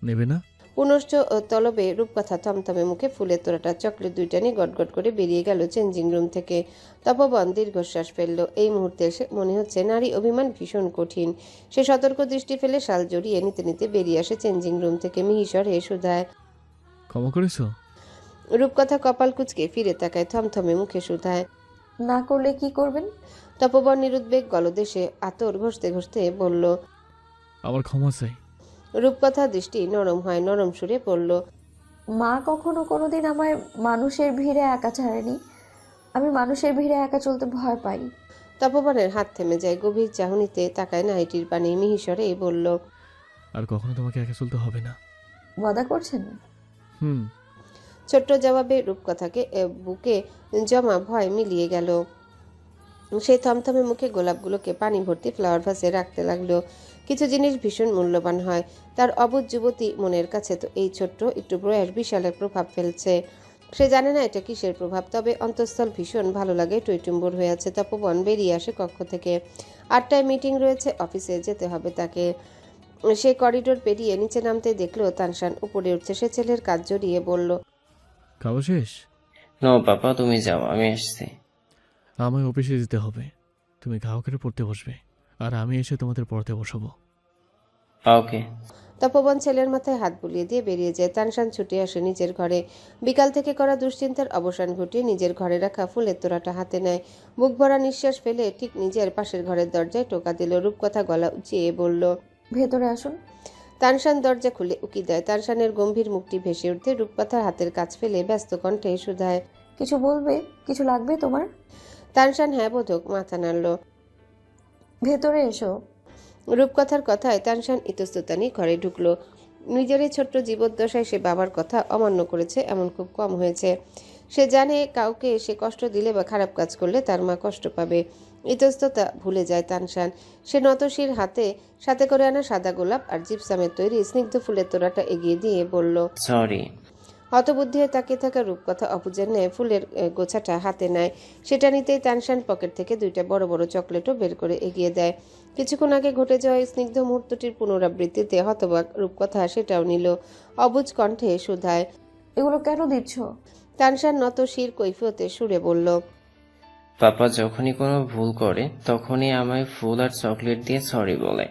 নেবে না? পুনশ্চ তলবে রূপকথা থমথমে মুখে ফুলের তোড়াটা চকলেট দুইটা নিয়ে গটগট করে বেরিয়ে গেল চেঞ্জিং রুম থেকে। তপবন দীর্ঘশ্বাস ফেলল। এই মুহূর্তে এসে মনে হচ্ছে নারী অভিমান ভীষণ কঠিন। সে সতর্ক দৃষ্টি ফেলে শাল জড়িয়ে নিতে নিতে বেরিয়ে আসে চেঞ্জিং রুম থেকে। মিহিসরে শুধায়, ক্ষমা করেছো? রূপকথা কপাল কুঁচকে ফিরে তাকায়, থমথমে মুখে শুধায়, না করলে কি করবেন? তপবন নিরুদ্বেগ গলদেশে আতর ঘষতে ঘষতে বলল, আমার ক্ষমা চাই। রূপকথা দৃষ্টি নরম হয়, নরম সুরে বলল, মা কখনো কোনোদিন আমায় মানুষের ভিড়ে একা ছাড়েনি। আমি মানুষের ভিড়ে একা চলতে ভয় পাই। তপবনের হাত থেমে যায়। গভীর চাহনিতে তাকায় নাইটির পানে। মিহিসরে বলল, আর কখনো তোমাকে একা চলতে হবে না। ওয়াদা করছেন? ছোট্ট জবাবে রূপকথাকে বুকে জমা ভয় মিলিয়ে গেল। সেই থমথমে মুখে গোলাপগুলোকে পানি ভর্তি ফ্লাওয়ার ভাসে রাখতে লাগলো। কিছু জিনিস ভীষণ মূল্যবান হয়। তার অবুঝ যুবতী মনের কাছে তো এই ছোট্ট একটু প্রয়াস বিশাল এক প্রভাব ফেলছে। সে জানে না এটা কিসের প্রভাব, তবে অন্তঃস্থল ভীষণ ভালো লাগে। টইটুম্বর হয়ে আছে। তপবন বেরিয়ে আসে কক্ষ থেকে। 8টায় মিটিং রয়েছে, অফিসে যেতে হবে তাকে। সে করিডোর পেরিয়ে নিচে নামতে দেখলো তানশান উপরে উঠছে। সে ছেলের কাজ জড়িয়ে বলল, খাওয়া শেষ? নো পাপা, তুমি যাও, আমি আসছি। আমায় অফিসে যেতে হবে। তুমি খাওয়া করে পড়তে বসবে, আর আমি এসে তোমাদের পড়তে বসাবো। ওকে। তপবন ছেলের মাথায় হাত বুলিয়ে দিয়ে বেরিয়ে যায়। তানশান ছুটে আসে নিজের ঘরে। বিকাল থেকে করা দুশ্চিন্তার অবসান ঘটিয়ে নিজের ঘরে রাখা ফুলের তোড়াটা হাতে নেয়। বুক ভরা নিঃশ্বাস ফেলে ঠিক নিজের পাশের ঘরের দরজায় টোকা দিল। রূপকথা গলা উঁচিয়ে বলল, ভেতরে আসুন। তানশান দরজা খুলে উকি দেয়। তানশানের গম্ভীর মুখটি ভেসে উঠতে রূপকথার হাতের কাছ ফেলে ব্যস্ত কণ্ঠে শুধায়, কিছু বলবে? কিছু লাগবে তোমার? তানশান হ্যাঁ বোধক মাথা নাড়ল। ভেতরে এসো। রূপকথার কথায় তানশান ইতস্ততা নিয়ে ঘরে ঢুকলো। নিজের এই ছোট্ট জীবদ্দশায় সে বাবার কথা অমান্য করেছে এমন খুব কম হয়েছে। সে জানে কাউকে সে কষ্ট দিলে বা খারাপ কাজ করলে তার মা কষ্ট পাবে। ইতস্ততা ভুলে যায় তানশান। সে নতশির হাতে সাথে করে আনা সাদা গোলাপ আর জিপসামের তৈরি স্নিগ্ধ ফুলের তোড়াটা এগিয়ে দিয়ে বলল, সরি। হতবুদ্ধি হয়ে তাকিয়ে থাকা রূপকথা অপুজের ন্যায় ফুলের গোছাটা হাতে নেয়। সেটা নিতেই তানশান পকেট থেকে 2টা বড় বড় চকলেটও বের করে এগিয়ে দেয়। কিছুক্ষণ আগে ঘটে যাওয়া এই স্নিগ্ধ মুহূর্তটির পুনরাবৃত্তিতে হতবাক রূপকথা সেটাও নিল। অবুজ কণ্ঠে শুধায়, এগুলো কেন দিচ্ছ? তানশান নত শির কৈফিয়তে সুরে বলল, পাপা যখনই কোনো ভুল করে তখনই আমায় ফুল আর চকলেট দিয়ে সরি বলে,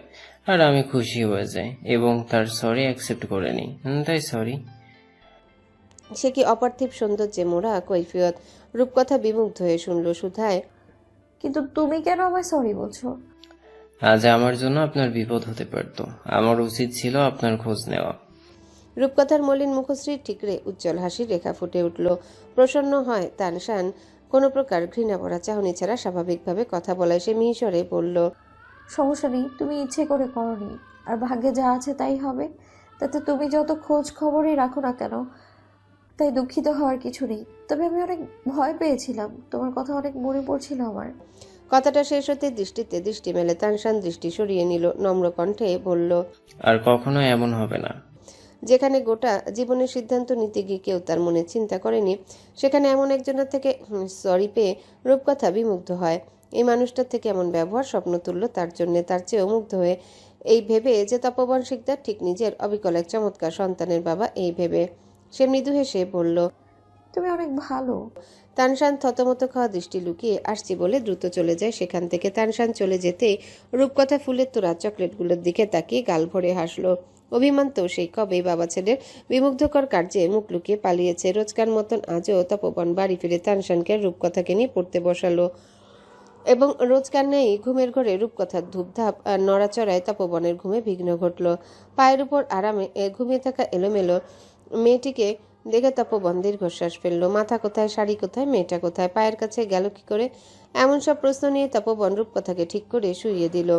আর আমি খুশি হয়ে যাই এবং তার সরি অ্যাকসেপ্ট করে নিই। তাই সরি। সে কি অপার্থিব সৌন্দর্যে মোড়া কৈফিয়ত। রূপকথা বিমুগ্ধ হয়ে শুনল। শুধায়, কিন্তু তুমি কেন আমায় সরি বলছো? আজ আমার জন্য আপনার বিপদ হতে পারতো, আমার উচিত ছিল আপনার খোঁজ নেওয়া। রূপকথার মলিন মুখশ্রীর ঠিকরে উজ্জ্বল হাসির রেখা ফুটে উঠল। প্রসন্ন হয় তানশান কোনো প্রকার ঘৃণা ভরা চাহনি ছাড়া স্বাভাবিকভাবে কথা বলায় সে মিহিসরে বলল, সমস্যা নেই, তুমি ইচ্ছে করে করনি, আর ভাগ্যে যা আছে তাই হবে। তাতে তুমি যত খোঁজ খবরই রাখো না কেন, তাই দুঃখিত হওয়ার কিছু নেই। তবে আমি অনেক ভয় পেয়েছিলাম, তোমার কথা অনেক মনে পড়ছিল আমার। কথাটা শেষ হতে দৃষ্টিতে দৃষ্টি মেলে তানশান দৃষ্টি সরিয়ে নিল। নম্র কণ্ঠে বলল, আর কখনো এমন হবে না। যেখানে গোটা জীবনের সিদ্ধান্ত নিতে গিয়ে কেউ তার মনে চিন্তা করেনি, সেখানে এমন একজনের থেকে সরি পেয়ে রূপকথা বিমুগ্ধ হয়। এই মানুষটার থেকে এমন ব্যবহার স্বপ্ন তুলল তার জন্যে। তার চেয়েও মুগ্ধ হয়ে এই ভেবে যে তপবন শিকদার ঠিক নিজের অবিকল এক চমৎকার সন্তানের বাবা, এই ভেবে সে মৃদু হেসে বলল, তুমি অনেক ভালো। তানশান থতমত খাওয়া দৃষ্টি লুকিয়ে আসছি বলে দ্রুত চলে যায় সেখান থেকে। তানশান চলে যেতেই রূপকথা ফুলের তোড়া চকলেটগুলোর দিকে তাকিয়ে গাল ভরে হাসলো। অভিমান তো সেই কবেই বাবা ছেলের বিমুগ্ধকর কার্যে মুখ লুকিয়ে পালিয়েছে। রোজকার মতন আজও তপবন বাড়ি ফিরে তানশানকে আর রূপকথাকে নিয়ে পড়তে বসালো এবং রোজকার নেই ঘুমের ঘরে রূপকথার ধূপধাপ আর নড়াচড়ায় তপবনের ঘুমে বিঘ্ন ঘটল। পায়ের উপর আরামে ঘুমিয়ে থাকা এলোমেলো মেয়েটিকে দেখে তপবন দীর্ঘশ্বাস ফেলল। মাথা কোথায়, শাড়ি কোথায়, মেয়েটা কোথায়, পায়ের কাছে গেল কি করে, এমন সব প্রশ্ন নিয়ে তপবন রূপকথাকে ঠিক করে শুইয়ে দিল।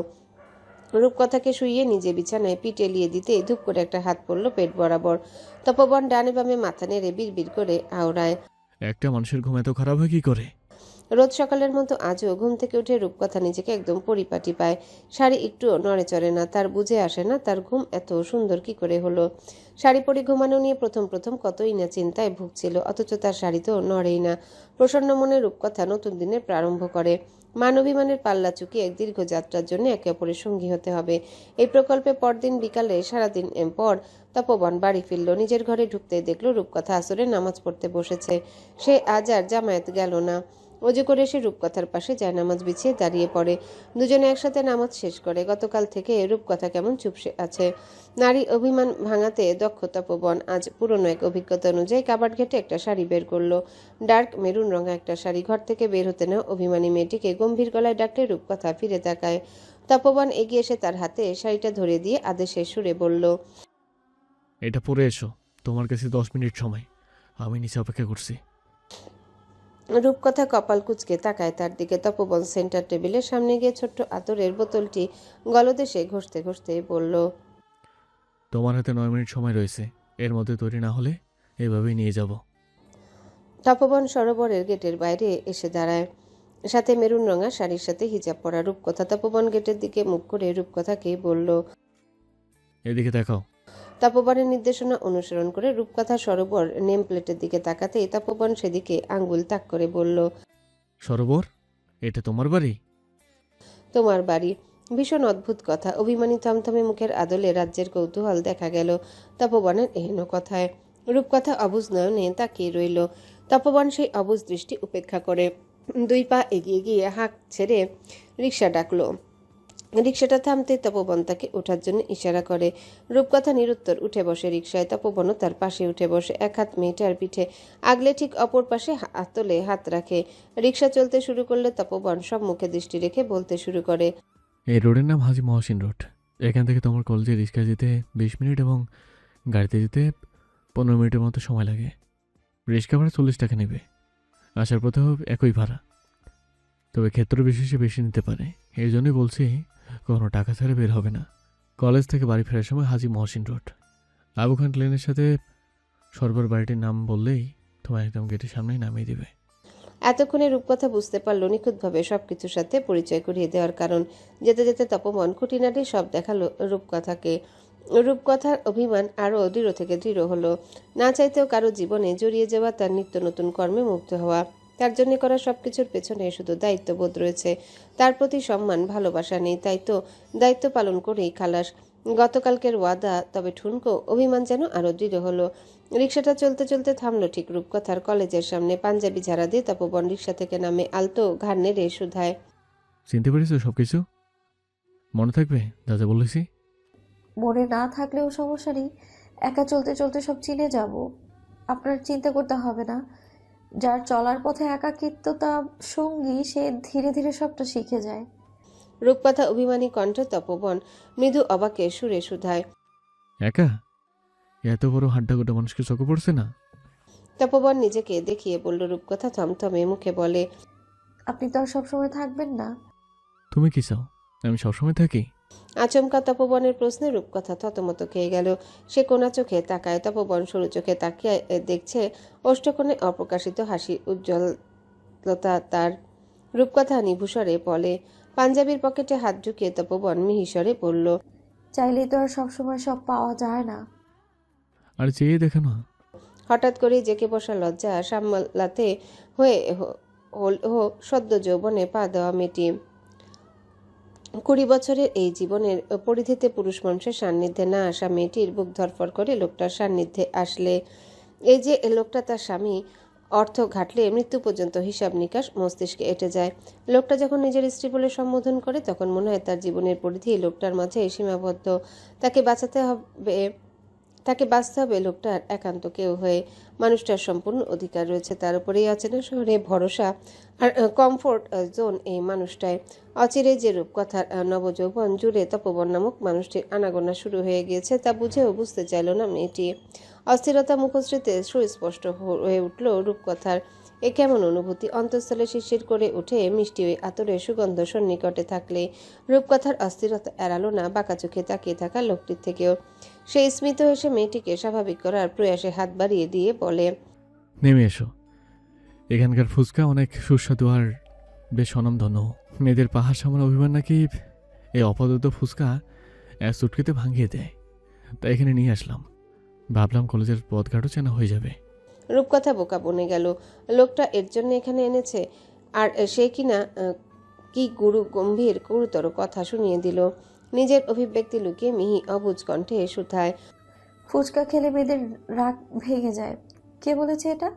রূপকথাকে শুইয়ে নিজে বিছানায় পিঠ এলিয়ে দিতে ধূপ করে একটা হাত পড়ল পেট বরাবর। তপবন ডানে বামে মাথা নেড়ে বিড়বিড় করে আওড়ায়, একটা মানুষের ঘুম এত খারাপ হয় কি করে? রোজ সকালের মতো আজও ঘুম থেকে উঠে রূপকথা নিজেকে একদম পরিপাটি পায়। শাড়ি একটুও নড়ে চড়ে না। তার বুঝে আসে না তার ঘুম এত সুন্দর কি করে হলো। শাড়ি পরে ঘুমানো নিয়ে প্রথম প্রথম কতই না চিন্তায় ভুগছিল, অথচ তার শাড়ি তো নড়েই না। প্রসন্ন মনে রূপকথা নতুন দিনের প্রারম্ভ করে। মানবিমানের পাল্লা চুকিয়ে এক দীর্ঘ যাত্রার জন্য একে অপরের সঙ্গী হতে হবে। এই প্রকল্পে পরদিন বিকালে সারাদিন পর তপবন বাড়ি ফিরল। নিজের ঘরে ঢুকতেই দেখলো রূপকথা আসরে নামাজ পড়তে বসেছে। সে আজ আর জামায়াত গেল না। অজু করে সে রূপকথার পাশে জায়নামাজ বিছিয়ে দাঁড়িয়ে পড়ে। দুজনে একসাথে নামাজ শেষ করে। গতকাল থেকে রূপকথা কেমন চুপসে আছে। নারী অভিমান ভাঙাতে দক্ষ তপবন আজ পুরনো এক অভিজ্ঞতা অনুযায়ী কাবাট ঘেটে একটা শাড়ি বের করলো। ডার্ক মেরুন রঙা একটা শাড়ি। ঘর থেকে বের হতে না অভিমানী মেয়েটিকে গম্ভীর গলায় ডাকলে রূপকথা ফিরে তাকায়। তপবন এগিয়ে এসে তার হাতে শাড়িটা ধরে দিয়ে আদেশের সুরে বলল, এটা পরে এসো, তোমার কাছে 10 মিনিট সময়, আমি নিচে অপেক্ষা করছি। রূপকথা কপাল কুঁচকে তাকায় তার দিকে। তপবন সেন্টার টেবিলের সামনে গিয়ে ছোট্ট আতরের বোতলটি গলদেশে ঘষতে ঘষতে বলল, তোমার হাতে 9 মিনিট সময় রয়েছে, এর মধ্যে তৈরি না হলে এভাবেই নিয়ে যাব। তপবন সরোবরের গেটের বাইরে এসে দাঁড়ায়, সাথে মেরুন রঙা শাড়ির সাথে হিজাব পরা। রূপকথা তপবন গেটের দিকে মুখ করে রূপকথাকে বলল, এদিকে দেখাও। তপবনের নির্দেশনা অনুসরণ করে রূপকথা সরোবর নেম প্লেটের দিকে তাকাতেই তপবন সেদিকে আঙ্গুল তাক করে বলল, সরোবর, এটা তোমার বাড়ি? তোমার বাড়ি? ভীষণ অদ্ভুত কথা। অভিমানী থমথমে মুখের আদলে রাজ্যের কৌতূহল দেখা গেল তপবনের এহেন কথায়। রূপকথা অবুঝ নয়নে তাকিয়ে রইল। তপবন সেই অবুঝ দৃষ্টি উপেক্ষা করে 2 পা এগিয়ে গিয়ে হাঁক ছেড়ে রিকশা ডাকলো। রিকশাটা থামতে তপবন তাকে ওঠার জন্য ইশারা করে। রূপকথা নিরুত্তর উঠে বসে রিকশায়। তপবনও তার পাশে উঠে বসে। এক হাত মেয়েটার পিঠে আগলে ঠিক অপর পাশে আতলে হাত রাখে। রিকশা চলতে শুরু করলে তপবন সব মুখে দৃষ্টি রেখে বলতে শুরু করে, এই রোডের নাম হাজি মহসিন রোড। এখান থেকে তোমার কলেজে রিক্সায় যেতে 20 মিনিট এবং গাড়িতে যেতে 15 মিনিটের মতো সময় লাগে। রিক্সা ভাড়া 40 টাকা নেবে। আসার পথেও একই ভাড়া, তবে ক্ষেত্র বিশেষে বেশি নিতে পারে। এই জন্যই বলছি কখনো টাকা ছাড়া বের হবে না। কলেজ থেকে বাড়ি ফেরার সময় হাজি মহসিন রোড, আবু খান লেনের সাথে সরবর বাড়িটির নাম বললেই তোমার একদম গেটের সামনেই নামিয়ে দেবে। এতক্ষণে রূপকথা বুঝতে পারল নিখুঁতভাবে সবকিছুর সাথে পরিচয় করিয়ে দেওয়ার কারণ। যেতে যেতে তপবন খুঁটিনাটি সব দেখালো রূপকথাকে। রূপকথার অভিমান আরও দৃঢ় থেকে দৃঢ় হলো। না চাইতেও কারো জীবনে জড়িয়ে যাওয়া, তার নিত্য নতুন কর্মে মুগ্ধ হওয়া, তার জন্য করা সবকিছুর পেছনে শুধু দায়িত্ববোধ রয়েছে, তার প্রতি সম্মান ভালোবাসা নেই। তাই তো দায়িত্ব পালন করেই খালাস। গতকালকের ওয়াদা, তবে ঠুনকো অভিমান যেন আরো দৃঢ় হলো। রিক্সাটা চলতে চলতে থামলো ঠিক রূপকথার কলেজের সামনে। পাঞ্জাবি ঝাড়া দিয়ে তপবন রিক্সা থেকে নামে আলতো ঘাড় নেড়ে শুধায়, চিনতে পেরেছো সবকিছু? মনে থাকবে যা যা বলেছি? মনে না থাকলেও সমস্যা নেই, একা চলতে চলতে সব চিনে যাব। আপনার চিন্তা করতে হবে না। যার চলার পথে একাকিত্বতা সঙ্গী, সে ধীরে ধীরে সবটা শিখে যায়। রূপকথা অভিমানী কণ্ঠে তপবন মৃদু অবাকে সুরে শুধায়। একা? এত বড় হাড্ডা গোটা মানুষকে চোখে পড়ছে না? তপবন নিজেকে দেখিয়ে বলল। রূপকথা থমথমে মুখে বলে, আপনি তো আর সবসময় থাকবেন না। তুমি কি চাও আমি সবসময় থাকি? আচমকা তপবনের প্রশ্নে রূপকথা থতমত খেয়ে গেল। সে কোনা চোখে তাকায়। তপবন সরু চোখে তাকিয়ে দেখছে ওষ্ঠকোণে অপ্রকাশিত হাসির উজ্জ্বলতা তার। রূপকথা নিভুস্বরে বলে, পাঞ্জাবির পকেটে হাত ঢুকিয়ে তপবন মিহিস্বরে বলল, চাইলেই তো আর সবসময় সব পাওয়া যায় না। আর চেয়ে দেখো না। হঠাৎ করেই জেকে বসা লজ্জা সামলাতে হয়ে সদ্য যৌবনে পা দেওয়া মেয়েটি। 20 বছরের এই জীবনের পরিধিতে পুরুষ মানুষের সান্নিধ্যে না আসা মেয়েটির বুক ধরফর করে লোকটার সান্নিধ্যে আসলে। এই যে লোকটা তার স্বামী, অর্থ ঘাটলে মৃত্যু পর্যন্ত হিসাব নিকাশ মস্তিষ্কে এঁটে যায়। লোকটা যখন নিজের স্ত্রী বলে সম্বোধন করে তখন মনে হয় তার জীবনের পরিধি লোকটার মাঝে সীমাবদ্ধ। তাকে বাঁচতে হবে লোকটার একান্ত কেউ হয়ে। মানুষটার সম্পূর্ণ অধিকার রয়েছে তার উপরেই। অচেনা শহরে ভরসা আর কমফোর্ট জোন এই মানুষটায়। অচিরে যে রূপকথার নবযৌবন জুড়ে তপবন নামক মানুষটির আনাগোনা শুরু হয়ে গিয়েছে তা বুঝেও বুঝতে চাইল না মেয়েটি। অস্থিরতা মুখশ্রীতে সুস্পষ্ট হয়ে উঠল রূপকথার। এ কেমন অনুভূতি! অন্তঃস্থলে শিরশির করে উঠে মিষ্টি ওই আতরের সুগন্ধ সন্নিকটে থাকলে। রূপকথার অস্থিরতা এড়ালো না বাঁকা চোখে তাকিয়ে থাকা লোকটির থেকেও। সে স্মিত হেসে মেয়েটিকে স্বাভাবিক করার প্রয়াসে হাত বাড়িয়ে দিয়ে বলে, নেমে এসো। এখানকার ফুচকা অনেক সুস্বাদু আর বেশ স্বনামধন্য। মেয়েদের পাহাড় সমান অভিমান নাকি এই অপদার্থ ফুচকা এক চুটকিতে ভাঙিয়ে দেয়, তাই এখানে নিয়ে আসলাম। ভাবলাম কলেজের পথঘাটও চেনা হয়ে যাবে। রূপকথা বোকা বনে গেল। লোকটা এর জন্য এখানে এনেছে, আর সে কিনা কি গম্ভীর গুরুতর কথা শুনিয়ে দিল। নিজের অভিব্যক্তি লুকিয়ে মিহি অবুঝ কণ্ঠে শুধায়, ফুচকা খেলে মেয়েদের রাগ ভেঙে যায়, কে বলেছে এটা?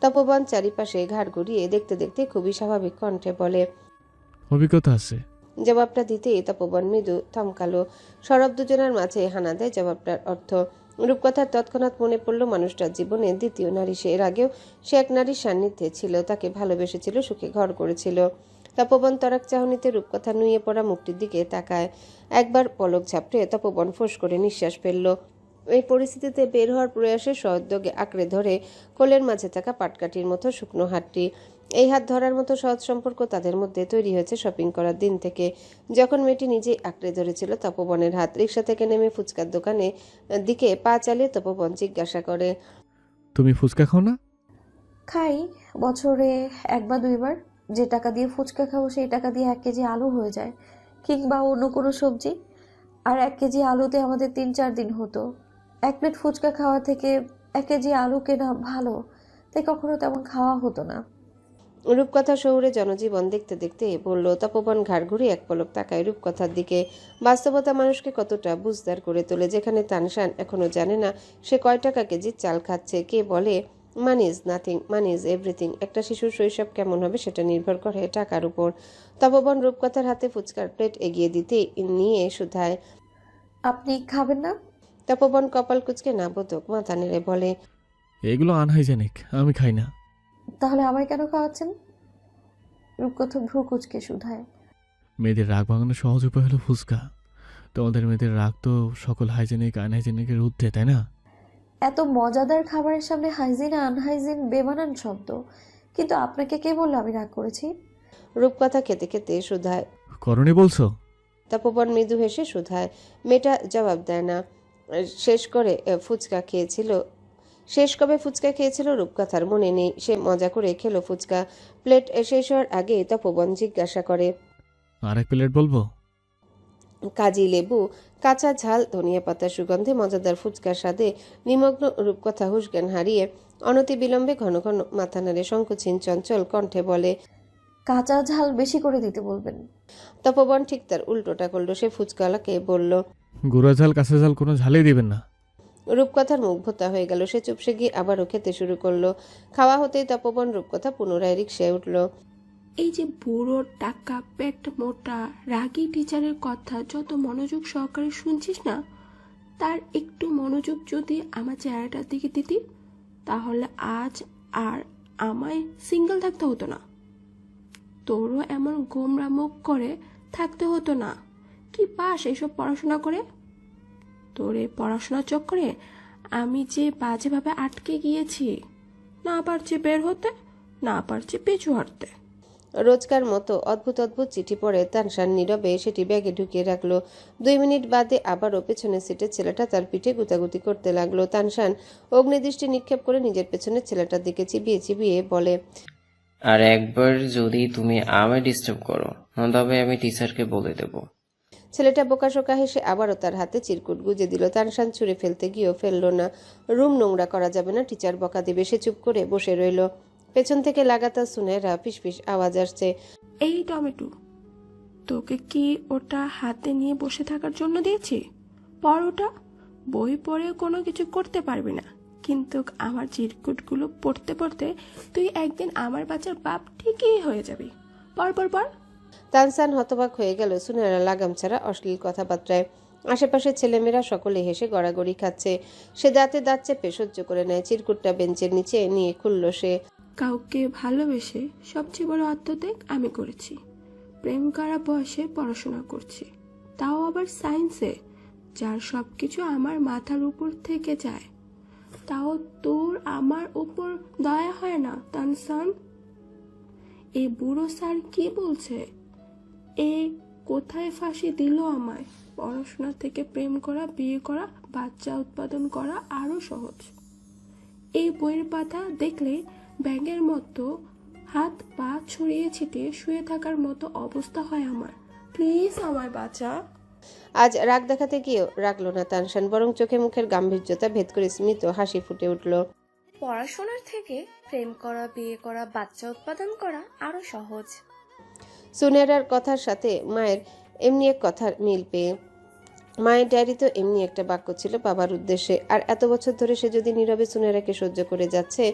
তপবন চারিপাশে ঘাড় ঘুরিয়ে দেখতে দেখতে খুবই স্বাভাবিক কণ্ঠে বলে, অভিজ্ঞতা আছে। জবাবটা দিতেই তপবন মৃদু থমকালো। সরব দুজনের মাঝে হানা দেয় জবাবটার অর্থ। রূপকথার তৎক্ষণাৎ মনে পড়ল মানুষটার জীবনে দ্বিতীয় নারী সে। এর আগেও সে এক নারীর সান্নিধ্যে ছিল, তাকে ভালোবেসেছিল, সুখে ঘর করেছিল। তপবন তরাক চাহনিতে রূপকথা নুয়ে পড়া মুখটির দিকে তাকায়। একবার পলক ঝাপটে তপবন ফোঁস করে নিঃশ্বাস ফেলল। এই পরিস্থিতিতে বের হওয়ার প্রয়াসে সউদ্যোগে আঁকড়ে ধরে কোলের মাঝে থাকা পাটকাঠির মতো শুকনো হাতটি। এই হাত ধরার মতো সহজ সম্পর্ক তাদের মধ্যে তৈরি হয়েছে শপিং করার দিন থেকে, যখন মেয়েটি নিজেই আঁকড়ে ধরেছিল তপবনের হাত। রিক্সা থেকে নেমে ফুচকার দোকানে দিকে পা চালিয়ে তপবন জিজ্ঞাসা করে, তুমি ফুচকা খাও না? খাই, বছরে 1 বা 2 বার। যে টাকা দিয়ে ফুচকা খাবো সেই টাকা দিয়ে 1 কেজি আলু হয়ে যায়, কিংবা অন্য কোনো সবজি। আর 1 কেজি আলুতে আমাদের 3-4 দিন হতো। 1 প্লেট ফুচকা খাওয়া থেকে 1 কেজি আলু কেনা ভালো, তাই কখনো তেমন খাওয়া হতো না। রূপকথা শহুরে জনজীবন দেখতে দেখতে বলল। তপবন ঘাড় ঘুরে এক পলক তাকায় রূপকথার দিকে। বাস্তবতা মানুষকে কতটা বুঝদার করে তোলে। যেখানে তানশান এখনো জানে না সে কয় টাকা কেজির চাল খাচ্ছে। কে বলে money is nothing, money is everything. একটা শিশুর শৈশব কেমন হবে সেটা নির্ভর করে টাকার উপর। তপবন রূপকথার হাতে ফুচকার প্লেট এগিয়ে দিতে নিয়ে শুধায়, আপনি খাবেন না? তপবন কপাল কুঁচকে না বোধক মাথা নেড়ে বলে, এগুলো আনহাইজেনিক, আমি খাই না। তাহলে আমায় কেন খাওয়াচ্ছেন? রূপকথা ভ্রু কুচকে শুধায়। মেয়েদের রাগ ভাঙানোর সহজ উপায় হলো ফুচকা। তোমাদের মেয়েদের রাগ তো সকল হাইজেনিক আনহাইজেনিকের ঊর্ধ্বে, তাই না? এত মজাদার খাবারের সামনে হাইজিন আনহাইজিন বেমানান শব্দ। কিন্তু আপনাকে কে বললো আমি রাগ করেছি? রূপকথা খেতে খেতে শুধায়। করণী বলছো? তপবন মৃদু হেসে শুধায়। মেয়েটা জবাব দেয় না। শেষ কবে ফুচকা খেয়েছিল রূপকথার মনে নেই। সে মজা করে খেলো ফুচকা। প্লেট শেষ হওয়ার আগে তপবন জিজ্ঞাসা করে, আর 1 প্লেট বলবো? কাজি লেবু, কাঁচা ঝাল, ধনিয়া পাতার সুগন্ধে, মজাদার ফুচকার স্বাদে নিমগ্ন রূপকথা হুঁশজ্ঞান হারিয়ে অনতি বিলম্বে ঘন ঘন মাথা নাড়ে, সংকোচীন চঞ্চল কণ্ঠে বলে, কাঁচা ঝাল বেশি করে দিতে বলবেন। তপবন ঠিক তার উল্টোটা করল। সে ফুচকাওয়ালাকে বলল, গুঁড়া ঝাল কাঁচা ঝাল কোনো ঝালই দিবেন না। রূপকথার মুখ ভোতা হয়ে গেল। সে চুপসে গিয়ে আবারও খেতে শুরু করলো। খাওয়া হতেই তপবন রূপকথা পুনরায় রিকশায় উঠল। এই যে বুড়ো টাকা পেট মোটা রাগী টিচারের কথা যত মনোযোগ সহকারে শুনছিস না, তার একটু মনোযোগ যদি আমার চেহারাটার দিকে দিতি, তাহলে আজ আর আমায় সিঙ্গেল থাকতে হতো না, তোরও এমন গোমরা মুখ করে থাকতে হতো না। কি পাস এইসব পড়াশোনা করে? তোর এই পড়াশোনার চক্করে আমি যে বাজেভাবে আটকে গিয়েছি, না পারছি বের হতে, না পারছি পিছু হাঁটতে। রোজকার মতো অদ্ভুত অদ্ভুত চিঠি পড়ে তানশান নীরবে সেটি ব্যাগে ঢুকিয়ে রাখলো। 2 মিনিট বাদে আবারও পেছনের সিটের ছেলেটা তার পিঠে গুতাগুতি করতে লাগলো। তানশান অগ্নিদৃষ্টি নিক্ষেপ করে নিজের পেছনের ছেলেটার দিকে চিবিয়ে চিবিয়ে বলে, আর একবার যদি তুমি আমায় ডিস্টার্ব করো, তবে আমি টিচারকে বলে দেব। ছেলেটা বোকাশোকা হেসে আবারও তার হাতে চিরকুট গুজে দিল। তানশান ছুঁড়ে ফেলতে গিয়েও ফেললো না। রুম নোংরা করা যাবে না, টিচার বকা দেবে। সে চুপ করে বসে রইল। পেছন থেকে লাগাতার সুনেরা ফিসফিস আওয়াজ আসছে, এই টমেটো, তোকে কি ওটা হাতে নিয়ে বসে থাকার জন্য দিয়েছি? পড় ওটা। বই পড়ে কোনো কিছু করতে পারবি না, কিন্তু আমার চিরকুটগুলো পড়তে পড়তে তুই একদিন আমার বাচ্চার বাপ ঠিকই হয়ে যাবি। পড় পড় পড়। তানশান হতবাক হয়ে গেল সুনেরা লাগাম ছাড়া অশ্লীল কথাবার্তায়। আশেপাশের ছেলেমেয়েরা সকলে হেসে গড়াগড়ি খাচ্ছে। সে দাঁতে দাঁত চেপে সহ্য করে নেয়। চিরকুটটা বেঞ্চের নিচে নিয়ে খুলল সে। কাউকে ভালোবেসে সবচেয়ে বড় আত্মত্যাগ আমি করেছি। প্রেম করা বয়সে পড়াশোনা করছি, তাও আবার সায়েন্সে, যার সবকিছু আমার মাথার উপর থেকে যায়। তাও তোর আমার উপর দয়া হয় না তানসান? এই বুড়ো স্যার কি বলছে? এ কোথায় ফাঁসি দিল আমায়? পড়াশোনা থেকে প্রেম করা, বিয়ে করা, বাচ্চা উৎপাদন করা আরো সহজ। এই বইয়ের পাতা দেখলে ব্যাঙের মতো হাত পা ছড়িয়ে ছিটিয়ে শুয়ে থাকার মতো অবস্থা হয় আমার। প্লিজ আমায় বাঁচা। আজ রাগ দেখাতে গিয়েও রাগলো না তানশান, বরং চোখে মুখের গাম্ভীর্যতা ভেদ করে স্মিত হাসি ফুটে উঠল। পড়াশোনার থেকে প্রেম করা, বিয়ে করা, বাচ্চা উৎপাদন করা আরো সহজ। সুনেরার কথার সাথে মায়ের এমনি এক কথার মিল পেয়ে মায়ের ডায়েরিতেও এমনি একটা বাক্য ছিল বাবার উদ্দেশ্যে। আর এত বছর ধরে সে যদি নীরবে সুনেরাকে সহ্য করে যাচ্ছে,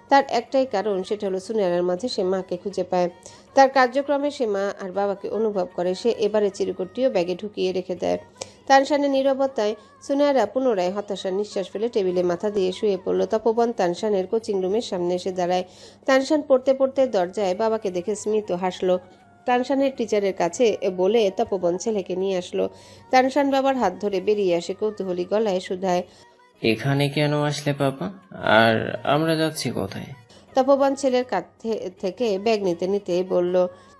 তার একটাই কারণ, সেটা হলো সুনেরার মাঝে সে মাকে খুঁজে পায়। তার কার্যক্রমে সে মা আর বাবাকে অনুভব করে। সে এবারে চিরকুটটিও ব্যাগে ঢুকিয়ে রেখে দেয়। তানশানের নীরবতায় সুনেরা পুনরায় হতাশার নিঃশ্বাস ফেলে টেবিলে মাথা দিয়ে শুয়ে পড়ল। তপবন তানশানের কোচিং রুমের সামনে এসে দাঁড়ায়। তানশান পড়তে পড়তে দরজায় বাবাকে দেখে স্মিত হাসলো। তানশানের টিচারের কাছে বলে তপবন ছেলেকে নিয়ে আসলো। তানশান বাবার হাত ধরে বেরিয়ে আসে কৌতূহলী গলায় শুধায়, এখানে কেন আসলে পাপা? আর আমরা যাচ্ছি কোথায়? তপবন ছেলের কাছ থেকে ব্যাগ নিতে নিতে বলল,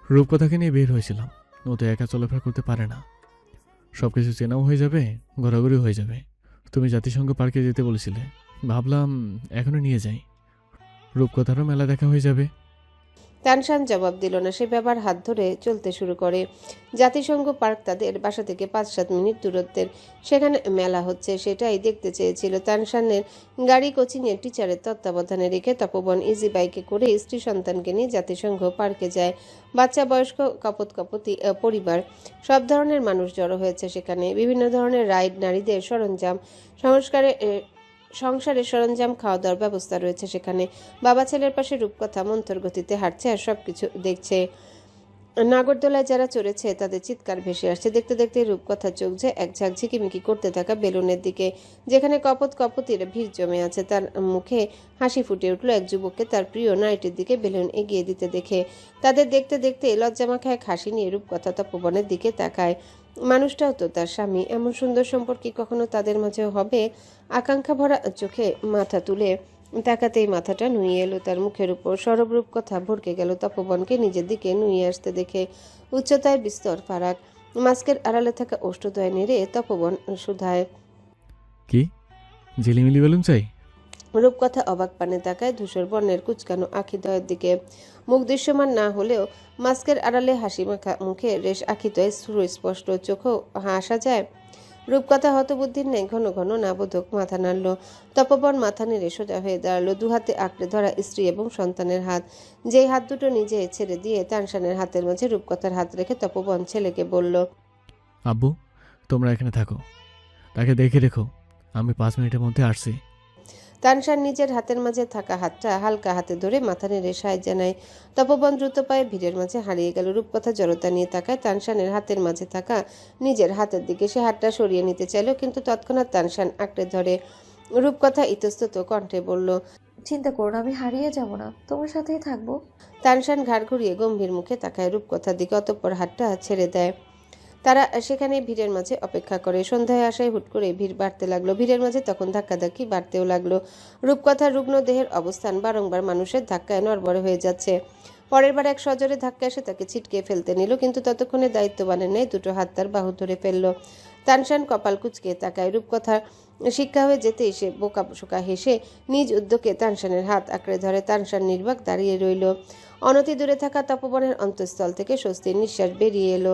রূপকথাকে নিয়ে বের হয়েছিলাম। ও তো একা চলাফেরা করতে পারে না। সবকিছু চেনাও হয়ে যাবে, ঘোরাঘুরি হয়ে যাবে। তুমি জাতিসংঘ পার্কে যেতে বলেছিলে, ভাবলাম এখনো নিয়ে যাই। রূপকথারও মেলা দেখা হয়ে যাবে। তানশান জবাব দিল না। সে বাবার হাত ধরে চলতে শুরু করে। জাতিসংঘ পার্ক তাদের বাসা থেকে 5-7 মিনিট দূরত্বের। সেখানে মেলা হচ্ছে, সেটাই দেখতে চেয়েছিল। তানশানের গাড়ি কোচিংয়ের টিচারের তত্ত্বাবধানে রেখে তপবন ইজি বাইকে করে স্ত্রী সন্তানকে নিয়ে জাতিসংঘ পার্কে যায়। বাচ্চা, বয়স্ক, কপতি পরিবার, সব ধরনের মানুষ জড়ো হয়েছে সেখানে। বিভিন্ন ধরনের রাইড, নারীদের সরঞ্জাম, সংসারের সরঞ্জাম, খাওয়া দাওয়ার ব্যবস্থা রয়েছে সেখানে। বাবা ছেলের পাশে রূপকথা মন্থর গতিতে হাঁটছে আর সবকিছু দেখছে। নাগরদোলায় যারা চড়েছে তাদের চিৎকার ভেসে আসছে। দেখতে দেখতে রূপকথা চোখ যায় এক ঝাঁক ঝিকিমিকি করতে থাকা বেলুনের দিকে, যেখানে কপতির ভিড় জমে আছে। তার মুখে হাসি ফুটে উঠল এক যুবককে তার প্রিয় নাইটির দিকে বেলুন এগিয়ে দিতে দেখে। তাদের দেখতে দেখতে লজ্জামাখা এক হাসি নিয়ে রূপকথা তপবনের দিকে তাকায়। মানুষটাও তো তার স্বামী, এমন সুন্দর সম্পর্ক কি কখনো তাদের মাঝে হবে? আকাঙ্ক্ষা ভরা চোখে মাথা তুলে তাকাতেই মাথাটা নুয়ে এলো তার মুখের উপর। সরব রূপকথা ভরকে গেল তপবনকে নিজের দিকে নুয়ে আসতে দেখে। উচ্চতায় বিস্তর ফারাক, মাস্কের আড়ালে থাকা ওষ্ঠদ্বয় নেড়ে তপবন শুধায়, কি ঝিলিমিলি বেলুন চাই? রূপকথা অবাক পানে তাকায় ধূসর বর্ণের কুচকানো আখিদ্বয়ের দিকে। মুখ দৃশ্যমান না হলেও মাস্কের আড়ালে হাসি মাখা মুখে রেশ আখিদ্বয় সুস্পষ্ট, চোখেও হাসা যায়। রূপকথা হতবুদ্ধির ন্যায় ঘন ঘন নাবোধক মাথা নাড়ল। তপবন মাথা নেড়ে সোজা হয়ে দাঁড়ালো, দুহাতে আঁকড়ে ধরা স্ত্রী এবং সন্তানের হাত। যেই হাত দুটো নিজে ছেড়ে দিয়ে তানশানের হাতের মাঝে রূপকথার হাত রেখে তপবন ছেলেকে বলল, আব্বু, তোমরা এখানে থাকো, তাকে দেখে রেখো, আমি 5 মিনিটের মধ্যে আসছি। তানশান নিজের হাতের মাঝে থাকা হাতটা হালকা হাতে ধরে মাথা নেড়ে সাহায্য জানায়। তপবন দ্রুত পায়ে ভিড়ের মাঝে হারিয়ে গেল। রূপকথা জড়তা নিয়ে তাকায় তানশানের হাতের মাঝে থাকা নিজের হাতের দিকে। সে হাতটা সরিয়ে নিতে চাইল, কিন্তু তৎক্ষণাৎ তানশান আঁকড়ে ধরে। রূপকথা ইতস্তত কণ্ঠে বলল, চিন্তা করো না, আমি হারিয়ে যাব না, তোমার সাথেই থাকবো। তানশান ঘাড় ঘুরিয়ে গম্ভীর মুখে তাকায় রূপকথার দিকে, অতঃপর হাতটা ছেড়ে দেয়। তারা সেখানে ভিড়ের মাঝে অপেক্ষা করে। সন্ধ্যায় আসায় হুট করে ভিড় বাড়তে লাগলো। ভিড়ের মাঝে তখন ধাক্কাধাক্কি বাড়তেও লাগলো। রূপকথার রুগ্ন দেহের অবস্থান বারংবার মানুষের ধাক্কায় নড়বড়ে হয়ে যাচ্ছে। পরের বার এক সজোরে ধাক্কা এসে তাকে ছিটকে ফেলতে নিল, কিন্তু ততক্ষণে দায়িত্ববানের নেই দুটো হাত তার বাহু ধরে ফেলল। তানশান কপাল কুঁচকে তাকায়। রূপকথার শিক্ষা হয়ে যেতেই সে বোকা শোকা হেসে নিজ উদ্যোগে তানশানের হাত আঁকড়ে ধরে। তানশান নির্বাক দাঁড়িয়ে রইল। অনতি দূরে থাকা তপবনের অন্তঃস্থল থেকে স্বস্তির নিঃশ্বাস বেরিয়ে এলো।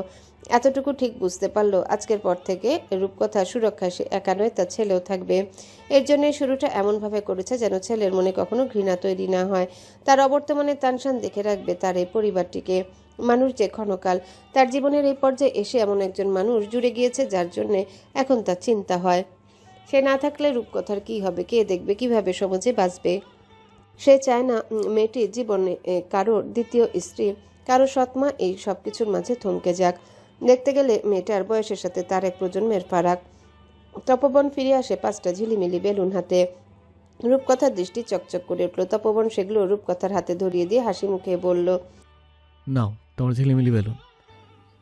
এতটুকু ঠিক বুঝতে পারল, আজকের পর থেকে রূপকথা সুরক্ষায় সে একা নয়, তার ছেলেও থাকবে। এর জন্য শুরুটা এমনভাবে করেছে যেন ছেলের মনে কখনো ঘৃণা তৈরি না হয়। তার অবর্তমানে তানশান দেখে রাখবে তার এই পরিবারটিকে। মানুষ যে ক্ষণকাল, তার জীবনের এই পর্যায়ে এসে এমন একজন মানুষ জুড়ে গিয়েছে যার জন্যে এখন তার চিন্তা হয়, সে না থাকলে রূপকথার কী হবে, কে দেখবে, কিভাবে সমাজে বাঁচবে। সে চায় না মেয়েটির জীবনে কারোর দ্বিতীয় স্ত্রী, কারো সৎমা এই সব কিছুর মাঝে থমকে যাক। দেখতে গেলে মেয়েটার বয়সের সাথে তার এক প্রজন্মের ফারাক। তপবন ফিরে আসে 5টা ঝিলিমিলি বেলুন হাতে। রূপকথার দৃষ্টি চকচক করে উঠল। তপবন সেগুলো রূপকথার হাতে ধরিয়ে দিয়ে হাসি মুখে বলল, নাও তোমার ঝিলিমিলি বেলুন।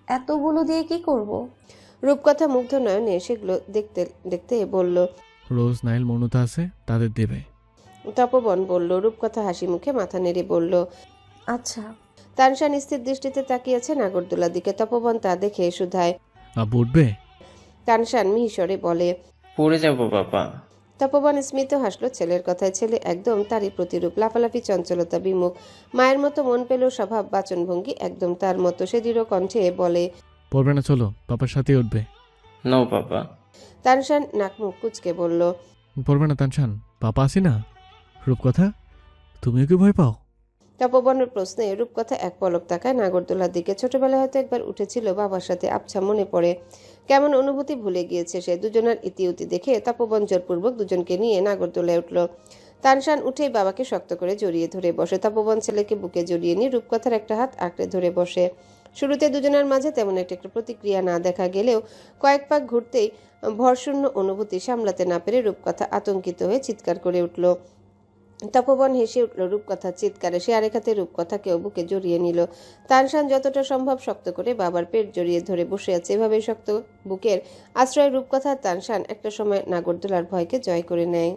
এতগুলো দিয়ে কি করব? রূপকথা মুগ্ধ নয়নে সেগুলো দেখতে দেখতে বলল। রোজ, নাইল, মৌনতা আছে, তাদের দেবে। তপবন বলল। রূপকথা হাসি মুখে মাথা নেড়ে বলল, আচ্ছা। তানশান স্থির দৃষ্টিতে তাকিয়েছে নাগরদোলার দিকে। তপবন তা দেখে শুধায়। আব্বু উঠবে? তানশান মিহিসরে বলে, পড়ে যাব বাবা। তপবন স্মিত হাসলো ছেলের কথায়। ছেলে একদম তারই প্রতিরূপ, লাফালাফি, চঞ্চলতা বিমুখ, মায়ের মতো মন পেল স্বভাব, বাচনভঙ্গি একদম তার মতো। সে দৃঢ় কণ্ঠে বলে, পড়বে না, চলো, পাপার সাথে উঠবে। নাও বাবা। তানশান নাকমুখ কুচকে বলল, পড়বে না তানশান, পাপা আসি না। রূপকথা, তুমিও কি ভয় পাও? তপবনের প্রশ্নে রূপকথা এক পলক তাকায় নাগরদোলার দিকে। ছোটবেলায় হয়তো একবার উঠেছিল বাবার সাথে, আবছা মনে পড়ে। কেমন অনুভূতি ভুলে গিয়েছে সে। দুজনের ইতিউতি দেখে তপবন জোরপূর্বক দুজনকে নিয়ে নাগরদোলায় উঠল। তানশান উঠেই বাবাকে শক্ত করে জড়িয়ে ধরে বসে। তপবন ছেলেকে বুকে জড়িয়ে নিয়ে রূপকথার একটা হাত আঁকড়ে ধরে বসে। শুরুতে দুজনের মাঝে তেমন একটা প্রতিক্রিয়া না দেখা গেলেও কয়েক পাক ঘুরতেই ভরশূন্য অনুভূতি সামলাতে না পেরে রূপকথা আতঙ্কিত হয়ে চিৎকার করে উঠল। তপবন হেসে উঠল রূপকথার চিৎকারে। সে আরেক হাতে রূপকথাকেও বুকে জড়িয়ে নিল। তানশান যতটা সম্ভব শক্ত করে বাবার পেট জড়িয়ে ধরে বসে আছে। এভাবেই শক্ত বুকের আশ্রয় রূপকথার তানশান একটা সময় নাগরদোলার ভয়কে জয় করে নেয়।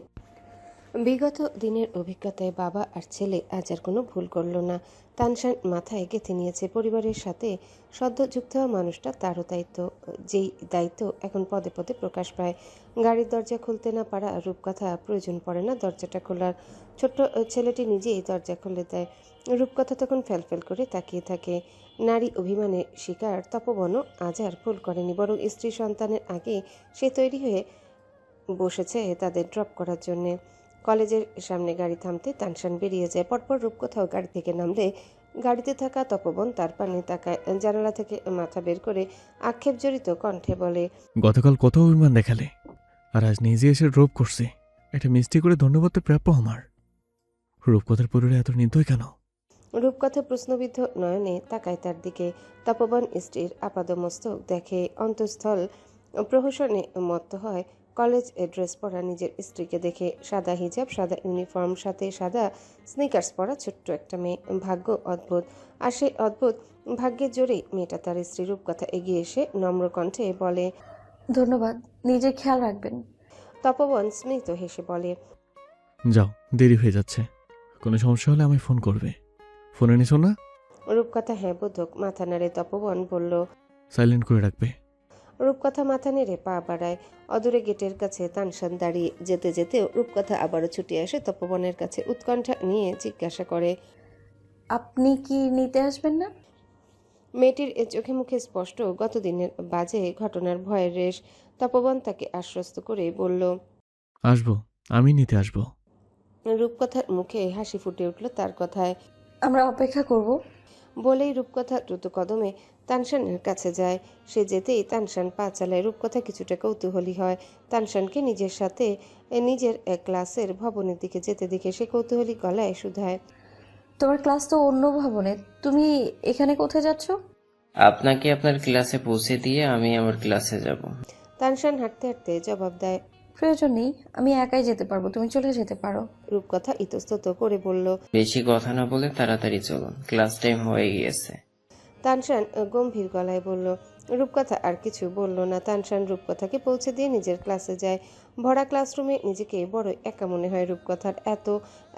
বিগত দিনের অভিজ্ঞতায় বাবা আর ছেলে আজ আর কোনো ভুল করল না। তানশান মাথায় গেঁথে নিয়েছে, পরিবারের সাথে সদ্য যুক্ত হওয়া মানুষটা তারও দায়িত্ব, যেই দায়িত্ব এখন পদে পদে প্রকাশ পায়। গাড়ির দরজা খুলতে না পারা রূপকথা প্রয়োজন পড়ে না দরজাটা খোলার। ছোট্ট ছেলেটি নিজেই দরজা খুলে দেয়। রূপকথা তখন ফ্যালফ্যাল করে তাকিয়ে থাকে। নারী অভিমানের শিকার তপবনও আজ আর ভুল করেনি, বরং স্ত্রী সন্তানের আগে সে তৈরি হয়ে বসেছে তাদের ড্রপ করার জন্যে। কলেজের সামনে গাড়ি থামতে তানশান বেরিয়ে যায়। পরপর রূপকথাও গাড়ি থেকে নামলে গাড়িতে থাকা তপবন তার পানে তাকায়। জানালা থেকে মাথা বের করে আক্ষেপ জড়িত কণ্ঠে বলে, গতকাল কত অভিমান দেখালে, আর আজ নিজে এসে ড্রপ করছে। একটা মিষ্টি করে ধন্যবাদ তো প্রাপ্য আমার। রূপকথার পরিবারে এত নির্দয় কেন? রূপকথা প্রশ্নবিদ্ধ নয়নে তাকায় তার দিকে। তপবন স্ত্রীর আপাদমস্তক দেখে, অন্তঃস্থল প্রহসনে মত্ত হয়। কলেজ ড্রেস পরা নিজের স্ত্রীকে দেখে, সাদা হিজাব, সাদা ইউনিফর্ম, সাথে সাদা স্নিকার্স পরা ছোট্ট একটা মেয়ে। ভাগ্য অদ্ভুত, আর সেই অদ্ভুত ভাগ্যের জোরেই মেয়েটা তার স্ত্রী। রূপকথা এগিয়ে এসে নম্র কণ্ঠে বলে, ধন্যবাদ, নিজের খেয়াল রাখবেন। তপবন স্মিত হেসে বলে, যাও, দেরি হয়ে যাচ্ছে, কোনো সমস্যা হলে আমায় ফোন করবে। ফোনে নিছো না? রূপকথা হ্যাঁ বোধক মাথা নাড়ে। তপবন বলল, সাইলেন্ট করে রাখবে। রূপকথা মাথা নেড়ে পা বাড়ায়। অদূরে গেটের কাছে তানশান দাঁড়িয়ে যেতে যেতেও রূপকথা আবারও ছুটে আসে তপবনের কাছে, উৎকণ্ঠা নিয়ে জিজ্ঞাসা করে, আপনি কি নিতে আসবেন না? মেয়েটির চোখে মুখে স্পষ্ট গতদিনের বাজে ঘটনার ভয়ের রেশ। তপবন তাকে আশ্বস্ত করে বলল, আসবো, আমি নিতে আসবো। রূপকথার মুখে হাসি ফুটে উঠল তার কথায়। আমরা অপেক্ষা করব। বলেই রূপকথা দ্রুত কদমে তানশানের কাছে যায়। সে যেতেই তানশান পা চালায়। রূপকথা কিছুটা কৌতূহলী হয়। তানশানকে নিজের সাথে নিজের ক্লাসের ভবনের দিকে যেতে দেখে সে কৌতূহলী গলায় শুধায়, তোমার ক্লাস তো অন্য ভবনে, তুমি এখানে কোথায় যাচ্ছ? আপনাকে আপনার ক্লাসে পৌঁছে দিয়ে আমি আমার ক্লাসে যাব। তানশান হাঁটতে হাঁটতে জবাব দেয়, প্রয়োজন নেই, আমি একাই যেতে পারবো, তুমি চলে যেতে পারো। রূপকথা ইতস্তত করে বলল। বেশি কথা না বলে তাড়াতাড়ি চলুন, ক্লাস টাইম হয়ে গিয়েছে। তানশান গম্ভীর গলায় বলল। রূপকথা আর কিছু বলল না। তানশান রূপকথাকে পৌঁছে দিয়ে নিজের ক্লাসে যায়। ভরা ক্লাসরুমে নিজেকে বড় একা মনে হয় রূপকথার। এত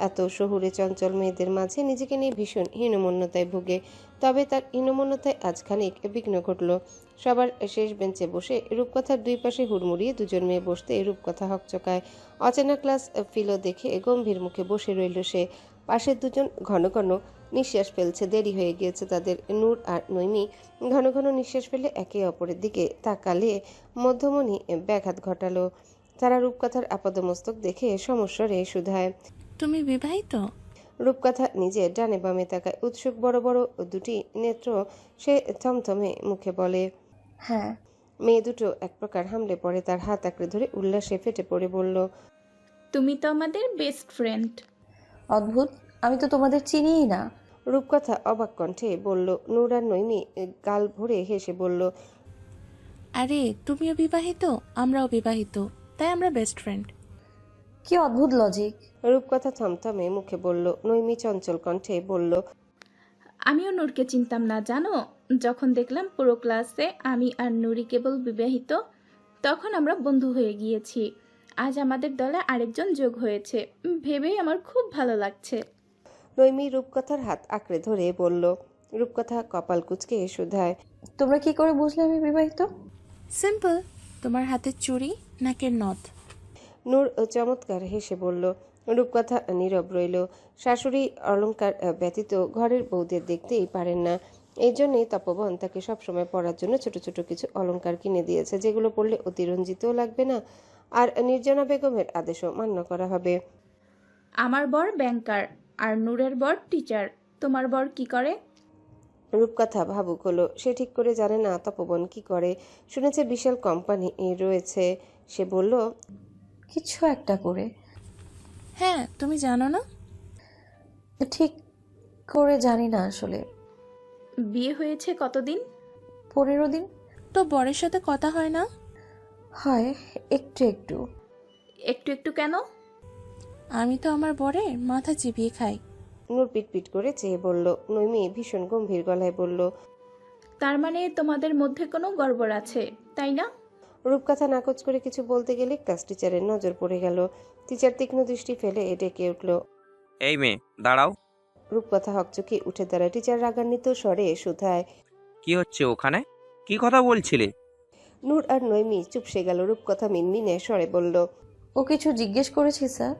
এত শহুরে চঞ্চল মেয়েদের মাঝে নিজেকে নিয়ে ভীষণ হীনমন্যতায় ভুগে। তবে তার হীনমন্যতায় আজ খানিক বিঘ্ন ঘটল। সবার শেষ বেঞ্চে বসে রূপকথার দুই পাশে হুড়মুড়িয়ে দুজন মেয়ে বসতে রূপকথা হকচকায়। অচেনা ক্লাস ফিলো দেখে গম্ভীর মুখে বসে রইল সে। পাশের দুজন ঘন ঘন নিঃশ্বাস ফেলছে। দেরি হয়ে গিয়েছে তাদের। নূর আর নৈমি ঘন ঘন নিঃশ্বাস ফেলে একে অপরের দিকে তাকালে মধ্যমণি ব্যাঘাত ঘটালো। তারা রূপকথার আপাদমস্তক দেখে সমস্বরে শুধায়, তুমি বিবাহিত? রূপকথা নিজে ডানে বামে তাকায়। উৎসুক বড় বড় দুটি নেত্র সে থমথমে মুখে বলে, হ্যাঁ। মেয়ে দুটো এক প্রকার হামলে পড়ে তার হাত আঁকড়ে ধরে উল্লাসে ফেটে পড়ে বলল, তুমি তো আমাদের বেস্ট ফ্রেন্ড। অদ্ভুত, আমি তো তোমাদের চিনিই না। রূপকথা অবাক কণ্ঠে বলল। নূর আর নৈমি গাল ভরে হেসে বলল, আরে তুমিও বিবাহিত, আমরাও বিবাহিত, তাই আমরা বেস্ট ফ্রেন্ড। কি অদ্ভুত লজিক। রূপকথা থমথমে মুখে বলল। নৈমি চঞ্চল কণ্ঠে বলল, আমিও নূরকে চিনতাম না জানো, যখন দেখলাম পুরো ক্লাসে আমি আর নূরই কেবল বিবাহিত, তখন আমরা বন্ধু হয়ে গিয়েছি। আজ আমাদের দলে আরেকজন যোগ হয়েছে, ভেবেই আমার খুব ভালো লাগছে। নৈমি রূপকথার হাত আঁকড়ে ধরে বলল। রূপকথা কপাল কুঁচকে শুধায়, তোমরা কি করে বুঝলে আমি বিবাহিত? সিম্পল, তোমার হাতের চুড়ি, নাকের নথ। নূর চমৎকার হেসে বলল। রূপকথা নীরব রইল। শাশুড়ি অলংকার ব্যতীত ঘরের বউদের দেখতেই পারেন না। এই জন্যই তপবন তাকে সবসময় পরার জন্য ছোট ছোট কিছু অলংকার কিনে দিয়েছে, যেগুলো পরলে অতিরঞ্জিতও লাগবে না, আর নির্জনা বেগমের আদেশও মান্য করা হবে। আমার বর ব্যাংকার আর নূরের বর টিচার। তোমার বর কি করে? রূপকথা ভাবুক হলো। সে ঠিক করে জানে না তপবন কি করে। শুনেছে বিশাল কোম্পানি রয়েছে। সে বলল, কিছু একটা করে। হ্যাঁ, তুমি জানো না? ঠিক করে জানি না আসলে। বিয়ে হয়েছে কতদিন? 15 দিন। তো বরের সাথে কথা হয় না? হয়, একটু একটু। একটু একটু কেন? আমি তো আমার বরের মাথা চিবিয়ে খাই। নূর পিটপিট করে চেয়ে বলল। নৈমি ভীষণ গম্ভীর গলায় বলল, তার মানে তোমাদের মধ্যে কোনো গড়বড় আছে, তাই না? রূপকথা নাকচ করে কিছু বলতে গেলে ক্লাস টিচারের নজর পড়ে গেল। টিচার তীক্ষ্ণ দৃষ্টি ফেলে ডেকে উঠল, এই মেয়ে দাঁড়াও। রূপকথা হকচকি উঠে দাঁড়ায়। টিচার রাগান্বিত স্বরে শুধায়, কি হচ্ছে ওখানে? কি কথা বলছিলে? নূর আর নৈমি চুপসে গেল। রূপকথা মিনমিনে স্বরে বলল, ও কিছু জিজ্ঞেস করেছি স্যার,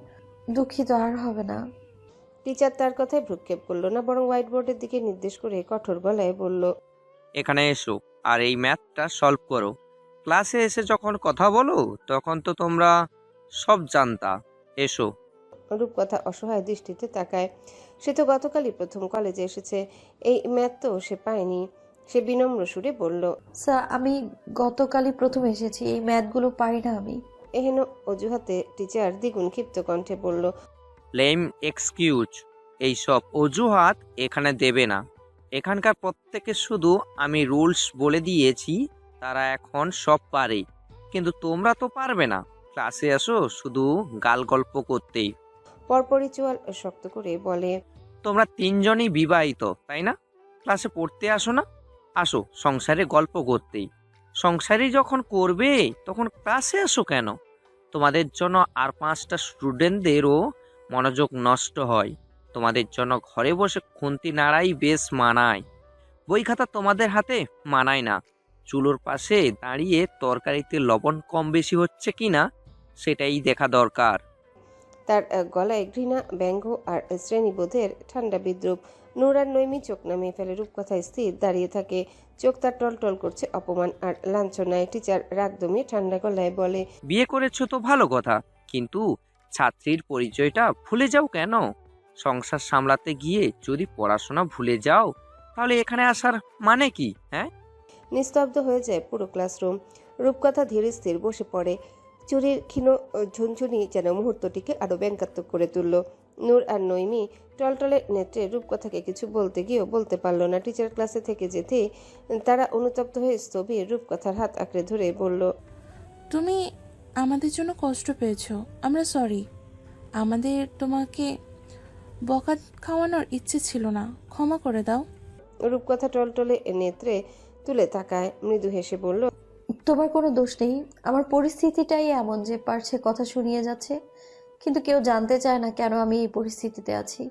দুঃখিত, আর হবে না। টিচার তার কথায় ভ্রুক্ষেপ করল না, বরং হোয়াইট বোর্ডের দিকে নির্দেশ করে কঠোর গলায় বলল, এখানে এসো আর এই ম্যাথটা সলভ করো। ক্লাসে এসে যখন কথা বলো তখন তো তোমরা সব জানতা। এসো। রূপকথা অসহায় দৃষ্টিতে তাকায়। সে তো গতকালই প্রথম কলেজে এসেছে, এই ম্যাথ তো সে পায়নি। সে বিনম্র সুরে বলল, স্যার আমি গতকালই প্রথম এসেছি, এই ম্যাথগুলো পারি না আমি। এহেন অজুহাতে টিচার দ্বিগুণ ক্ষিপ্ত কণ্ঠে বলল, লেম এক্সকিউজ, এইসব অজুহাত এখানে দেবে না। এখানকার প্রত্যেকে শুধু আমি রুলস বলে দিয়েছি, তারা এখন সব পারে, কিন্তু তোমরা তো পারবে না। ক্লাসে আসো শুধু গাল গল্প করতেই। পরপরই চোয়াল শক্ত করে বলে, তোমরা তিনজনই বিবাহিত তাই না? ক্লাসে পড়তে আসো না? আসো সংসারে গল্প করতেই। সংসারই যখন করবে তখন ক্লাসে আসো কেন? তোমাদের জন্য আর 5টা স্টুডেন্টদেরও মনোযোগ নষ্ট হয়। তোমাদের জন্য ঘরে বসে খুন্তি নাড়াই বেশ মানায়, বই খাতা তোমাদের হাতে মানায় না। চুলোর পাশে দাঁড়িয়ে তরকারিতে লবণ কম বেশি হচ্ছে কিনা সেটাই দেখা দরকার। তার গলায় ঘৃণা, ব্যঙ্গ আর শ্রেণীবোধের ঠান্ডা বিদ্রুপ। নূর আর নৈমি চোখ নামিয়ে ফেলে। রূপকথা স্থির দাঁড়িয়ে থাকে, চোখ তার টলটল করছে অপমান আর লাঞ্ছনায়। টিচার রাগ দমিয়ে ঠান্ডা গলায় বলে, বিয়ে করেছো তো ভালো কথা, কিন্তু ছাত্রীর পরিচয়টা ভুলে যাও কেন? সংসার সামলাতে গিয়ে যদি পড়াশোনা ভুলে যাও তাহলে এখানে আসার মানে কি? হ্যাঁ, নিস্তব্ধ হয়ে যায় পুরো ক্লাসরুম। রূপকথা ধীরে স্থির বসে পড়ে। চুরির ক্ষীণ ঝুনঝুনি যেন মুহূর্তটিকে আরো ব্যঙ্গাত্মক করে তুলল। নূর আর নৈমি টলটলে নেত্রে রূপকথাকে কিছু বলতে গিয়েও বলতে পারল না। টিচার ক্লাসে থেকে যেতে তারা অনুতপ্ত হয়ে স্থবির রূপকথার হাত আঁকড়ে ধরে বলল, তুমি আমাদের জন্য কষ্ট পেয়েছো, আমরা সরি। আমাদের তোমাকে বকা খাওয়ানোর ইচ্ছে ছিল না, ক্ষমা করে দাও। রূপকথা টলটলে নেত্রে তুলে তাকায়, মৃদু হেসে বলল, তোমার কোনো দোষ নেই, আমার পরিস্থিতিটাই এমন যে পারছে কথা শুনিয়ে যাচ্ছে, কিন্তু কেউ জানতে চায় না কেন আমি এই পরিস্থিতিতে আছি।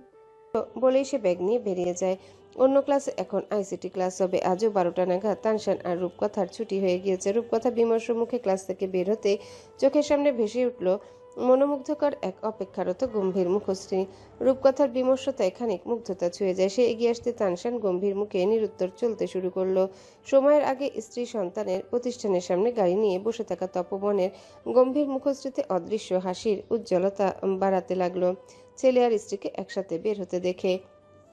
বলেই সে ব্যাগ নিয়ে বেরিয়ে যায়। অন্য ক্লাসে এখন আইসিটি ক্লাস হবে। আজও 12টা নাগাদ তানশান আর রূপকথার ছুটি হয়ে গিয়েছে। রূপকথা বিমর্ষ মুখে ক্লাস থেকে বের হতে চোখের সামনে ভেসে উঠল মনোমুগ্ধকর এক অপেক্ষারত গম্ভীর মুখশ্রী। রূপকথার বিমর্ষতায় খানিক মুগ্ধতা ছুঁয়ে যায়। সে এগিয়ে আসতে তানশান গম্ভীর মুখে নিরুত্তর চলতে শুরু করলো। সময়ের আগে স্ত্রী সন্তানের প্রতিষ্ঠানের সামনে গাড়ি নিয়ে বসে থাকা তপবনের গম্ভীর মুখশ্রীতে অদৃশ্য হাসির উজ্জ্বলতা বাড়াতে লাগলো। ছেলে আর স্ত্রীকে একসাথে বের হতে দেখে।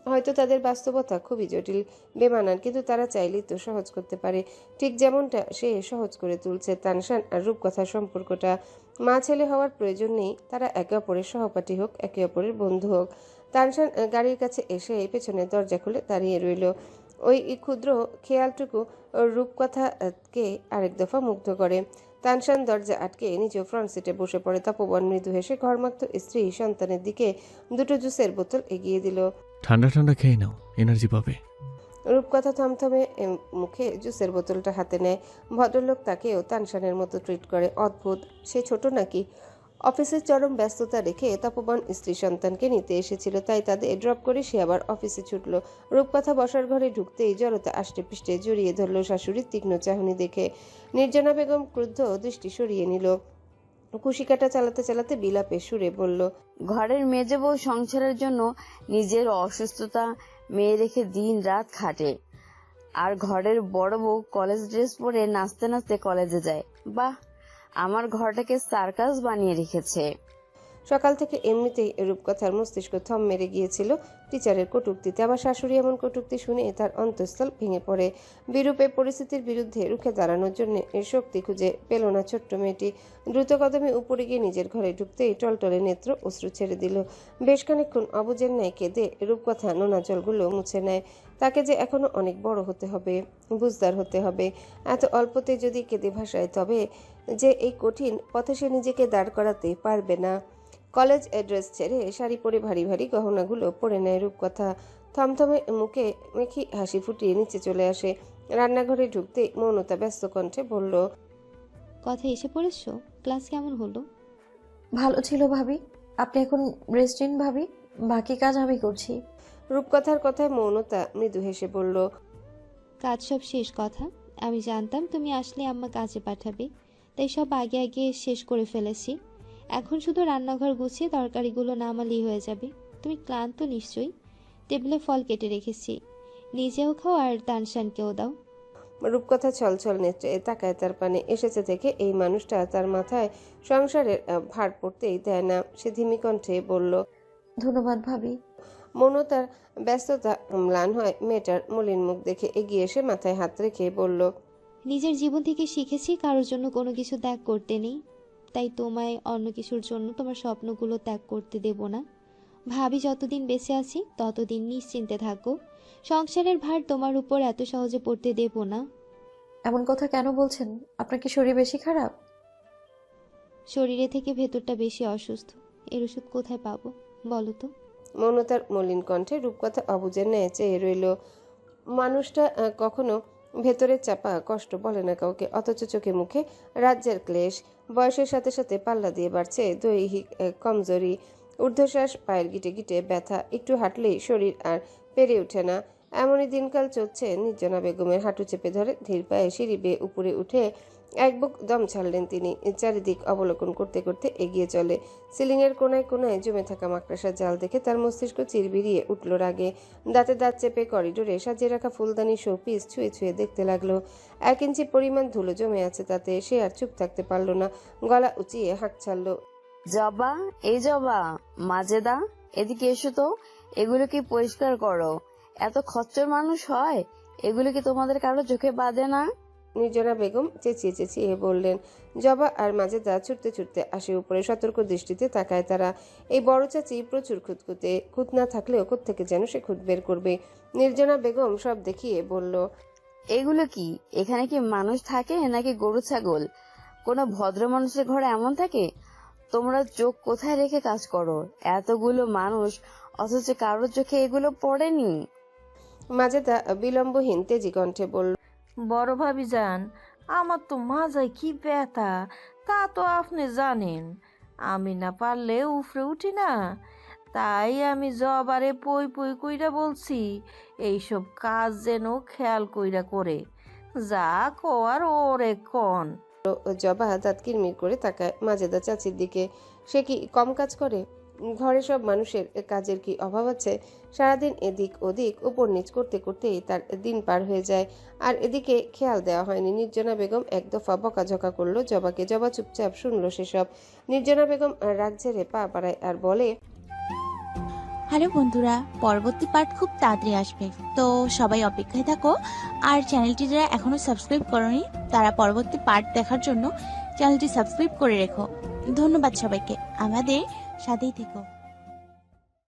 হয়তো তাদের বাস্তবতা খুবই জটিল, বেমানান, কিন্তু তারা চাইলেই তো সহজ করতে পারে। ঠিক যেমনটা সে সহজ করে তুলছে তানশান আর রূপকথার সম্পর্কটা। মা ছেলে হওয়ার প্রয়োজন নেই, তারা একে অপরের সহপাঠী হোক, একে অপরের বন্ধু হোক। তানশান গাড়ির কাছে এসে পেছনের দরজা খুলে দাঁড়িয়ে রইল। ওই ক্ষুদ্র খেয়ালটুকু রূপকথাকে আরেক দফা মুগ্ধ করে। তানশান দরজা আটকে নিজেও ফ্রন্ট সিটে বসে পড়ে। তপবন মৃদু হেসে ঘরমাক্ত স্ত্রী সন্তানের দিকে দুটো জুসের বোতল এগিয়ে দিল। ঠান্ডা ঠান্ডা খেয়ে নাও, এনার্জি পাবে। রূপকথা থমথমে মুখে জুসের বোতলটা হাতে নেয়। ভদ্রলোক তাকেও তানশানের মতো ট্রিট করে। অদ্ভুত, সে ছোট নাকি? অফিসের চরম ব্যস্ততা রেখে তপবন স্ত্রী সন্তানকে নিতে এসেছিল, তাই তাদের ড্রপ করে সে আবার অফিসে ছুটল। রূপকথা বসার ঘরে ঢুকতেই জড়তা আষ্টে পৃষ্ঠে জড়িয়ে ধরল শাশুড়ির তীক্ষ্ণ চাহনি দেখে। নির্জনা বেগম ক্রুদ্ধ দৃষ্টি সরিয়ে নিল। কুশিকাটা চালাতে চালাতে বিলাপে সুরে বলল, ঘরের মেজে বউ সংসারের জন্য নিজের অসুস্থতা মেয়ে রেখে দিন রাত খাটে, আর ঘরের বড় বউ কলেজ ড্রেস পরে নাচতে নাচতে কলেজে যায়। বাহ, আমার ঘরটাকে সার্কাস বানিয়ে রেখেছে। সকাল থেকে এমনিতেই রূপকথার মস্তিষ্ক থম মেরে গিয়েছিল টিচারের কটূক্তিতে। আবার শাশুড়ি এমন কটূক্তি শুনে তার অন্তঃস্থল ভেঙে পড়ে। বিরূপে পরিস্থিতির বিরুদ্ধে রুখে দাঁড়ানোর জন্য শক্তি খুঁজে পেল না ছোট্ট মেয়েটি। দ্রুত কদমে উপরে গিয়ে নিজের ঘরে ঢুকতেই টলটলে নেত্র অশ্রু ছেড়ে দিল। বেশ খানিকক্ষণ অবুঝের ন্যায় কেঁদে রূপকথা নোনা জলগুলো মুছে নেয়। তাকে যে এখনো অনেক বড় হতে হবে, বুঝদার হতে হবে। এত অল্পতে যদি কেঁদে ভাসায়, তবে যে এই কঠিন পথে সে নিজেকে দাঁড় করাতে পারবে না। কলেজ অ্যাড্রেস ছেড়ে শাড়ি পরে ভারী ভারী গহনাগুলো পরে নেয় রূপকথা। থমথমে মুখে মেখি হাসি ফুটিয়ে নিচে চলে আসে। রান্নাঘরে ঢুকতে মৌনতা ব্যস্ত কণ্ঠে বলল, কথা এসে পড়েছো? ক্লাস কেমন হলো? ভালো ছিল ভাবি, আপনি এখন রেস্ট নিন ভাবি, বাকি কাজ আমি করছি। রূপকথার কথায় মৌনতা মৃদু হেসে বলল, কাজ সব শেষ কথা। আমি জানতাম তুমি আসলে আম্মা কাজে পাঠাবে, তাই সব আগে আগে শেষ করে ফেলেছি। এখন শুধু রান্নাঘর গুছিয়ে তরকারিগুলো নামালেই হয়ে যাবে। তুমি ক্লান্ত নিশ্চয়ই। টেবিলে ফল কেটে রেখেছি, নিজেও খাও আর তানশানকেও দাও। রূপকথা ছলছল নেত্রে তাকায় তার পানে। এসেছে থেকে এই মানুষটা তার মাথায় সংসারের ভার পড়তেই দেয় না। সে ধিমি কণ্ঠে বলল, ধন্যবাদ ভাবি। মৌনতার ব্যস্ততা ম্লান হয় মেয়েটার মলিন মুখ দেখে। এগিয়ে এসে মাথায় হাত রেখে বলল, নিজের জীবন থেকে শিখেছি কারোর জন্য কোনো কিছু ত্যাগ করতে নেই, তাই তোমায় অন্য কিছুর জন্য তোমার স্বপ্নগুলো ত্যাগ করতে দেব না। ভাবি যতদিন বেঁচে আছি ততদিন নিশ্চিন্তে থাকো। সংসারের ভার তোমার উপর এত সহজে পড়তে দেব না। এমন কথা কেন বলছেন? আপনার কি শরীর বেশি খারাপ? শরীরে থেকে ভেতরটা বেশি অসুস্থ। এর ওষুধ কোথায় পাবো বলো তো? মৌনতার মলিন কণ্ঠে রূপকথা অবুঝের ন্যায় চেয়ে রইল। মানুষটা কখনো ভেতরের চাপা কষ্ট বলে না কাউকে, অথচ চোখে মুখে রাজ্যের ক্লেশ। বয়সের সাথে সাথে পাল্লা দিয়ে বাড়ছে দৈহিক কমজোরি, ঊর্ধ্বশ্বাস, পায়ের গিটে গিটে ব্যথা। একটু হাঁটলেই শরীর আর পেরে ওঠে না। এমনই দিনকাল চলছে। নির্জনা বেগমের হাঁটু চেপে ধরে ধীর পায়ে সিঁড়ি বেয়ে উপরে উঠে এক বুক দম ছাড়লেন তিনি। চারিদিক অবলোকন করতে করতে এগিয়ে চলে। সিলিংয়ের কোনায় কোনায় জমে থাকা মাকড়াসার জাল দেখে তার মস্তিষ্ক চিরবিরিয়ে উঠল রাগে। দাঁতে দাঁত চেপে করিডোরে সাজিয়ে রাখা ফুলদানি শোপিস ছুঁয়ে ছুঁয়ে দেখতে লাগলো। 1 ইঞ্চি পরিমাণ ধুলো জমে আছে তাতে। সে আর চুপ থাকতে পারল না, গলা উঁচিয়ে হাঁক ছাড়ল। জবা, এই জবা, মাজেদা, এদিকে এসো তো। এগুলো কি পরিষ্কার করো? এত খচ্চর মানুষ হয়? এগুলো কি তোমাদের কারো চোখে বাঁধে না? নির্জনা বেগম চেঁচিয়ে চেঁচিয়ে বললেন। জবা আর মাজেদা ছুটতে ছুটতে আসে উপরে। সতর্ক দৃষ্টিতে তাকায় তারা। এই বড় চাচি প্রচুর খুঁতখুঁতে। খুঁত না থাকলেও কোত্থেকে যেন সে খুঁত বের করবে। নির্জনা বেগম সব দেখিয়ে বলল, এগুলো কি? এখানে কি মানুষ থাকে নাকি গরু ছাগল? কোনো ভদ্র মানুষের ঘরে এমন থাকে? তোমরা চোখ কোথায় রেখে কাজ করো? এতগুলো মানুষ অথচ কারোর চোখে এগুলো পড়েনি। মাজেদা বিলম্বহীন তেজি কণ্ঠে বলল, বড় ভাবি যান, আমার তো মাজায় কি ব্যথা, তা তো আপনি জানেন। আমি না পারলে উফরে উঠি না, তাই আমি জবারে পই পই কইরা বলছি এইসব কাজ যেন খেয়াল কইরা করে। যা কর ওরে কন। জবা দাঁত কিরমির করে তাকায় মাজেদা চাচির দিকে। সে কি কম কাজ করে? ঘরে সব মানুষের কাজের কি অভাব আছে? সারাদিন এদিক ওদিক উপর নিচ করতে করতেই তার দিন পার হয়ে যায়। আর এদিকে খেয়াল দেওয়া হয়নি। নির্জনা বেগম এক দফা বকাঝকা করলো জবাকে। জবা চুপচাপ শুনলো সেসব। নির্জনা বেগম রাগ ঝেড়ে পা বাড়ায় আর বলে, হ্যালো বন্ধুরা, পরবর্তী পার্ট খুব তাড়াতাড়ি আসবে, তো সবাই অপেক্ষায় থাকো। আর চ্যানেলটি যারা এখনো সাবস্ক্রাইব করোনি তারা পরবর্তী পার্ট দেখার জন্য চ্যানেলটি সাবস্ক্রাইব করে রেখো। ধন্যবাদ সবাইকে, আমাদের সাথেই থেকো।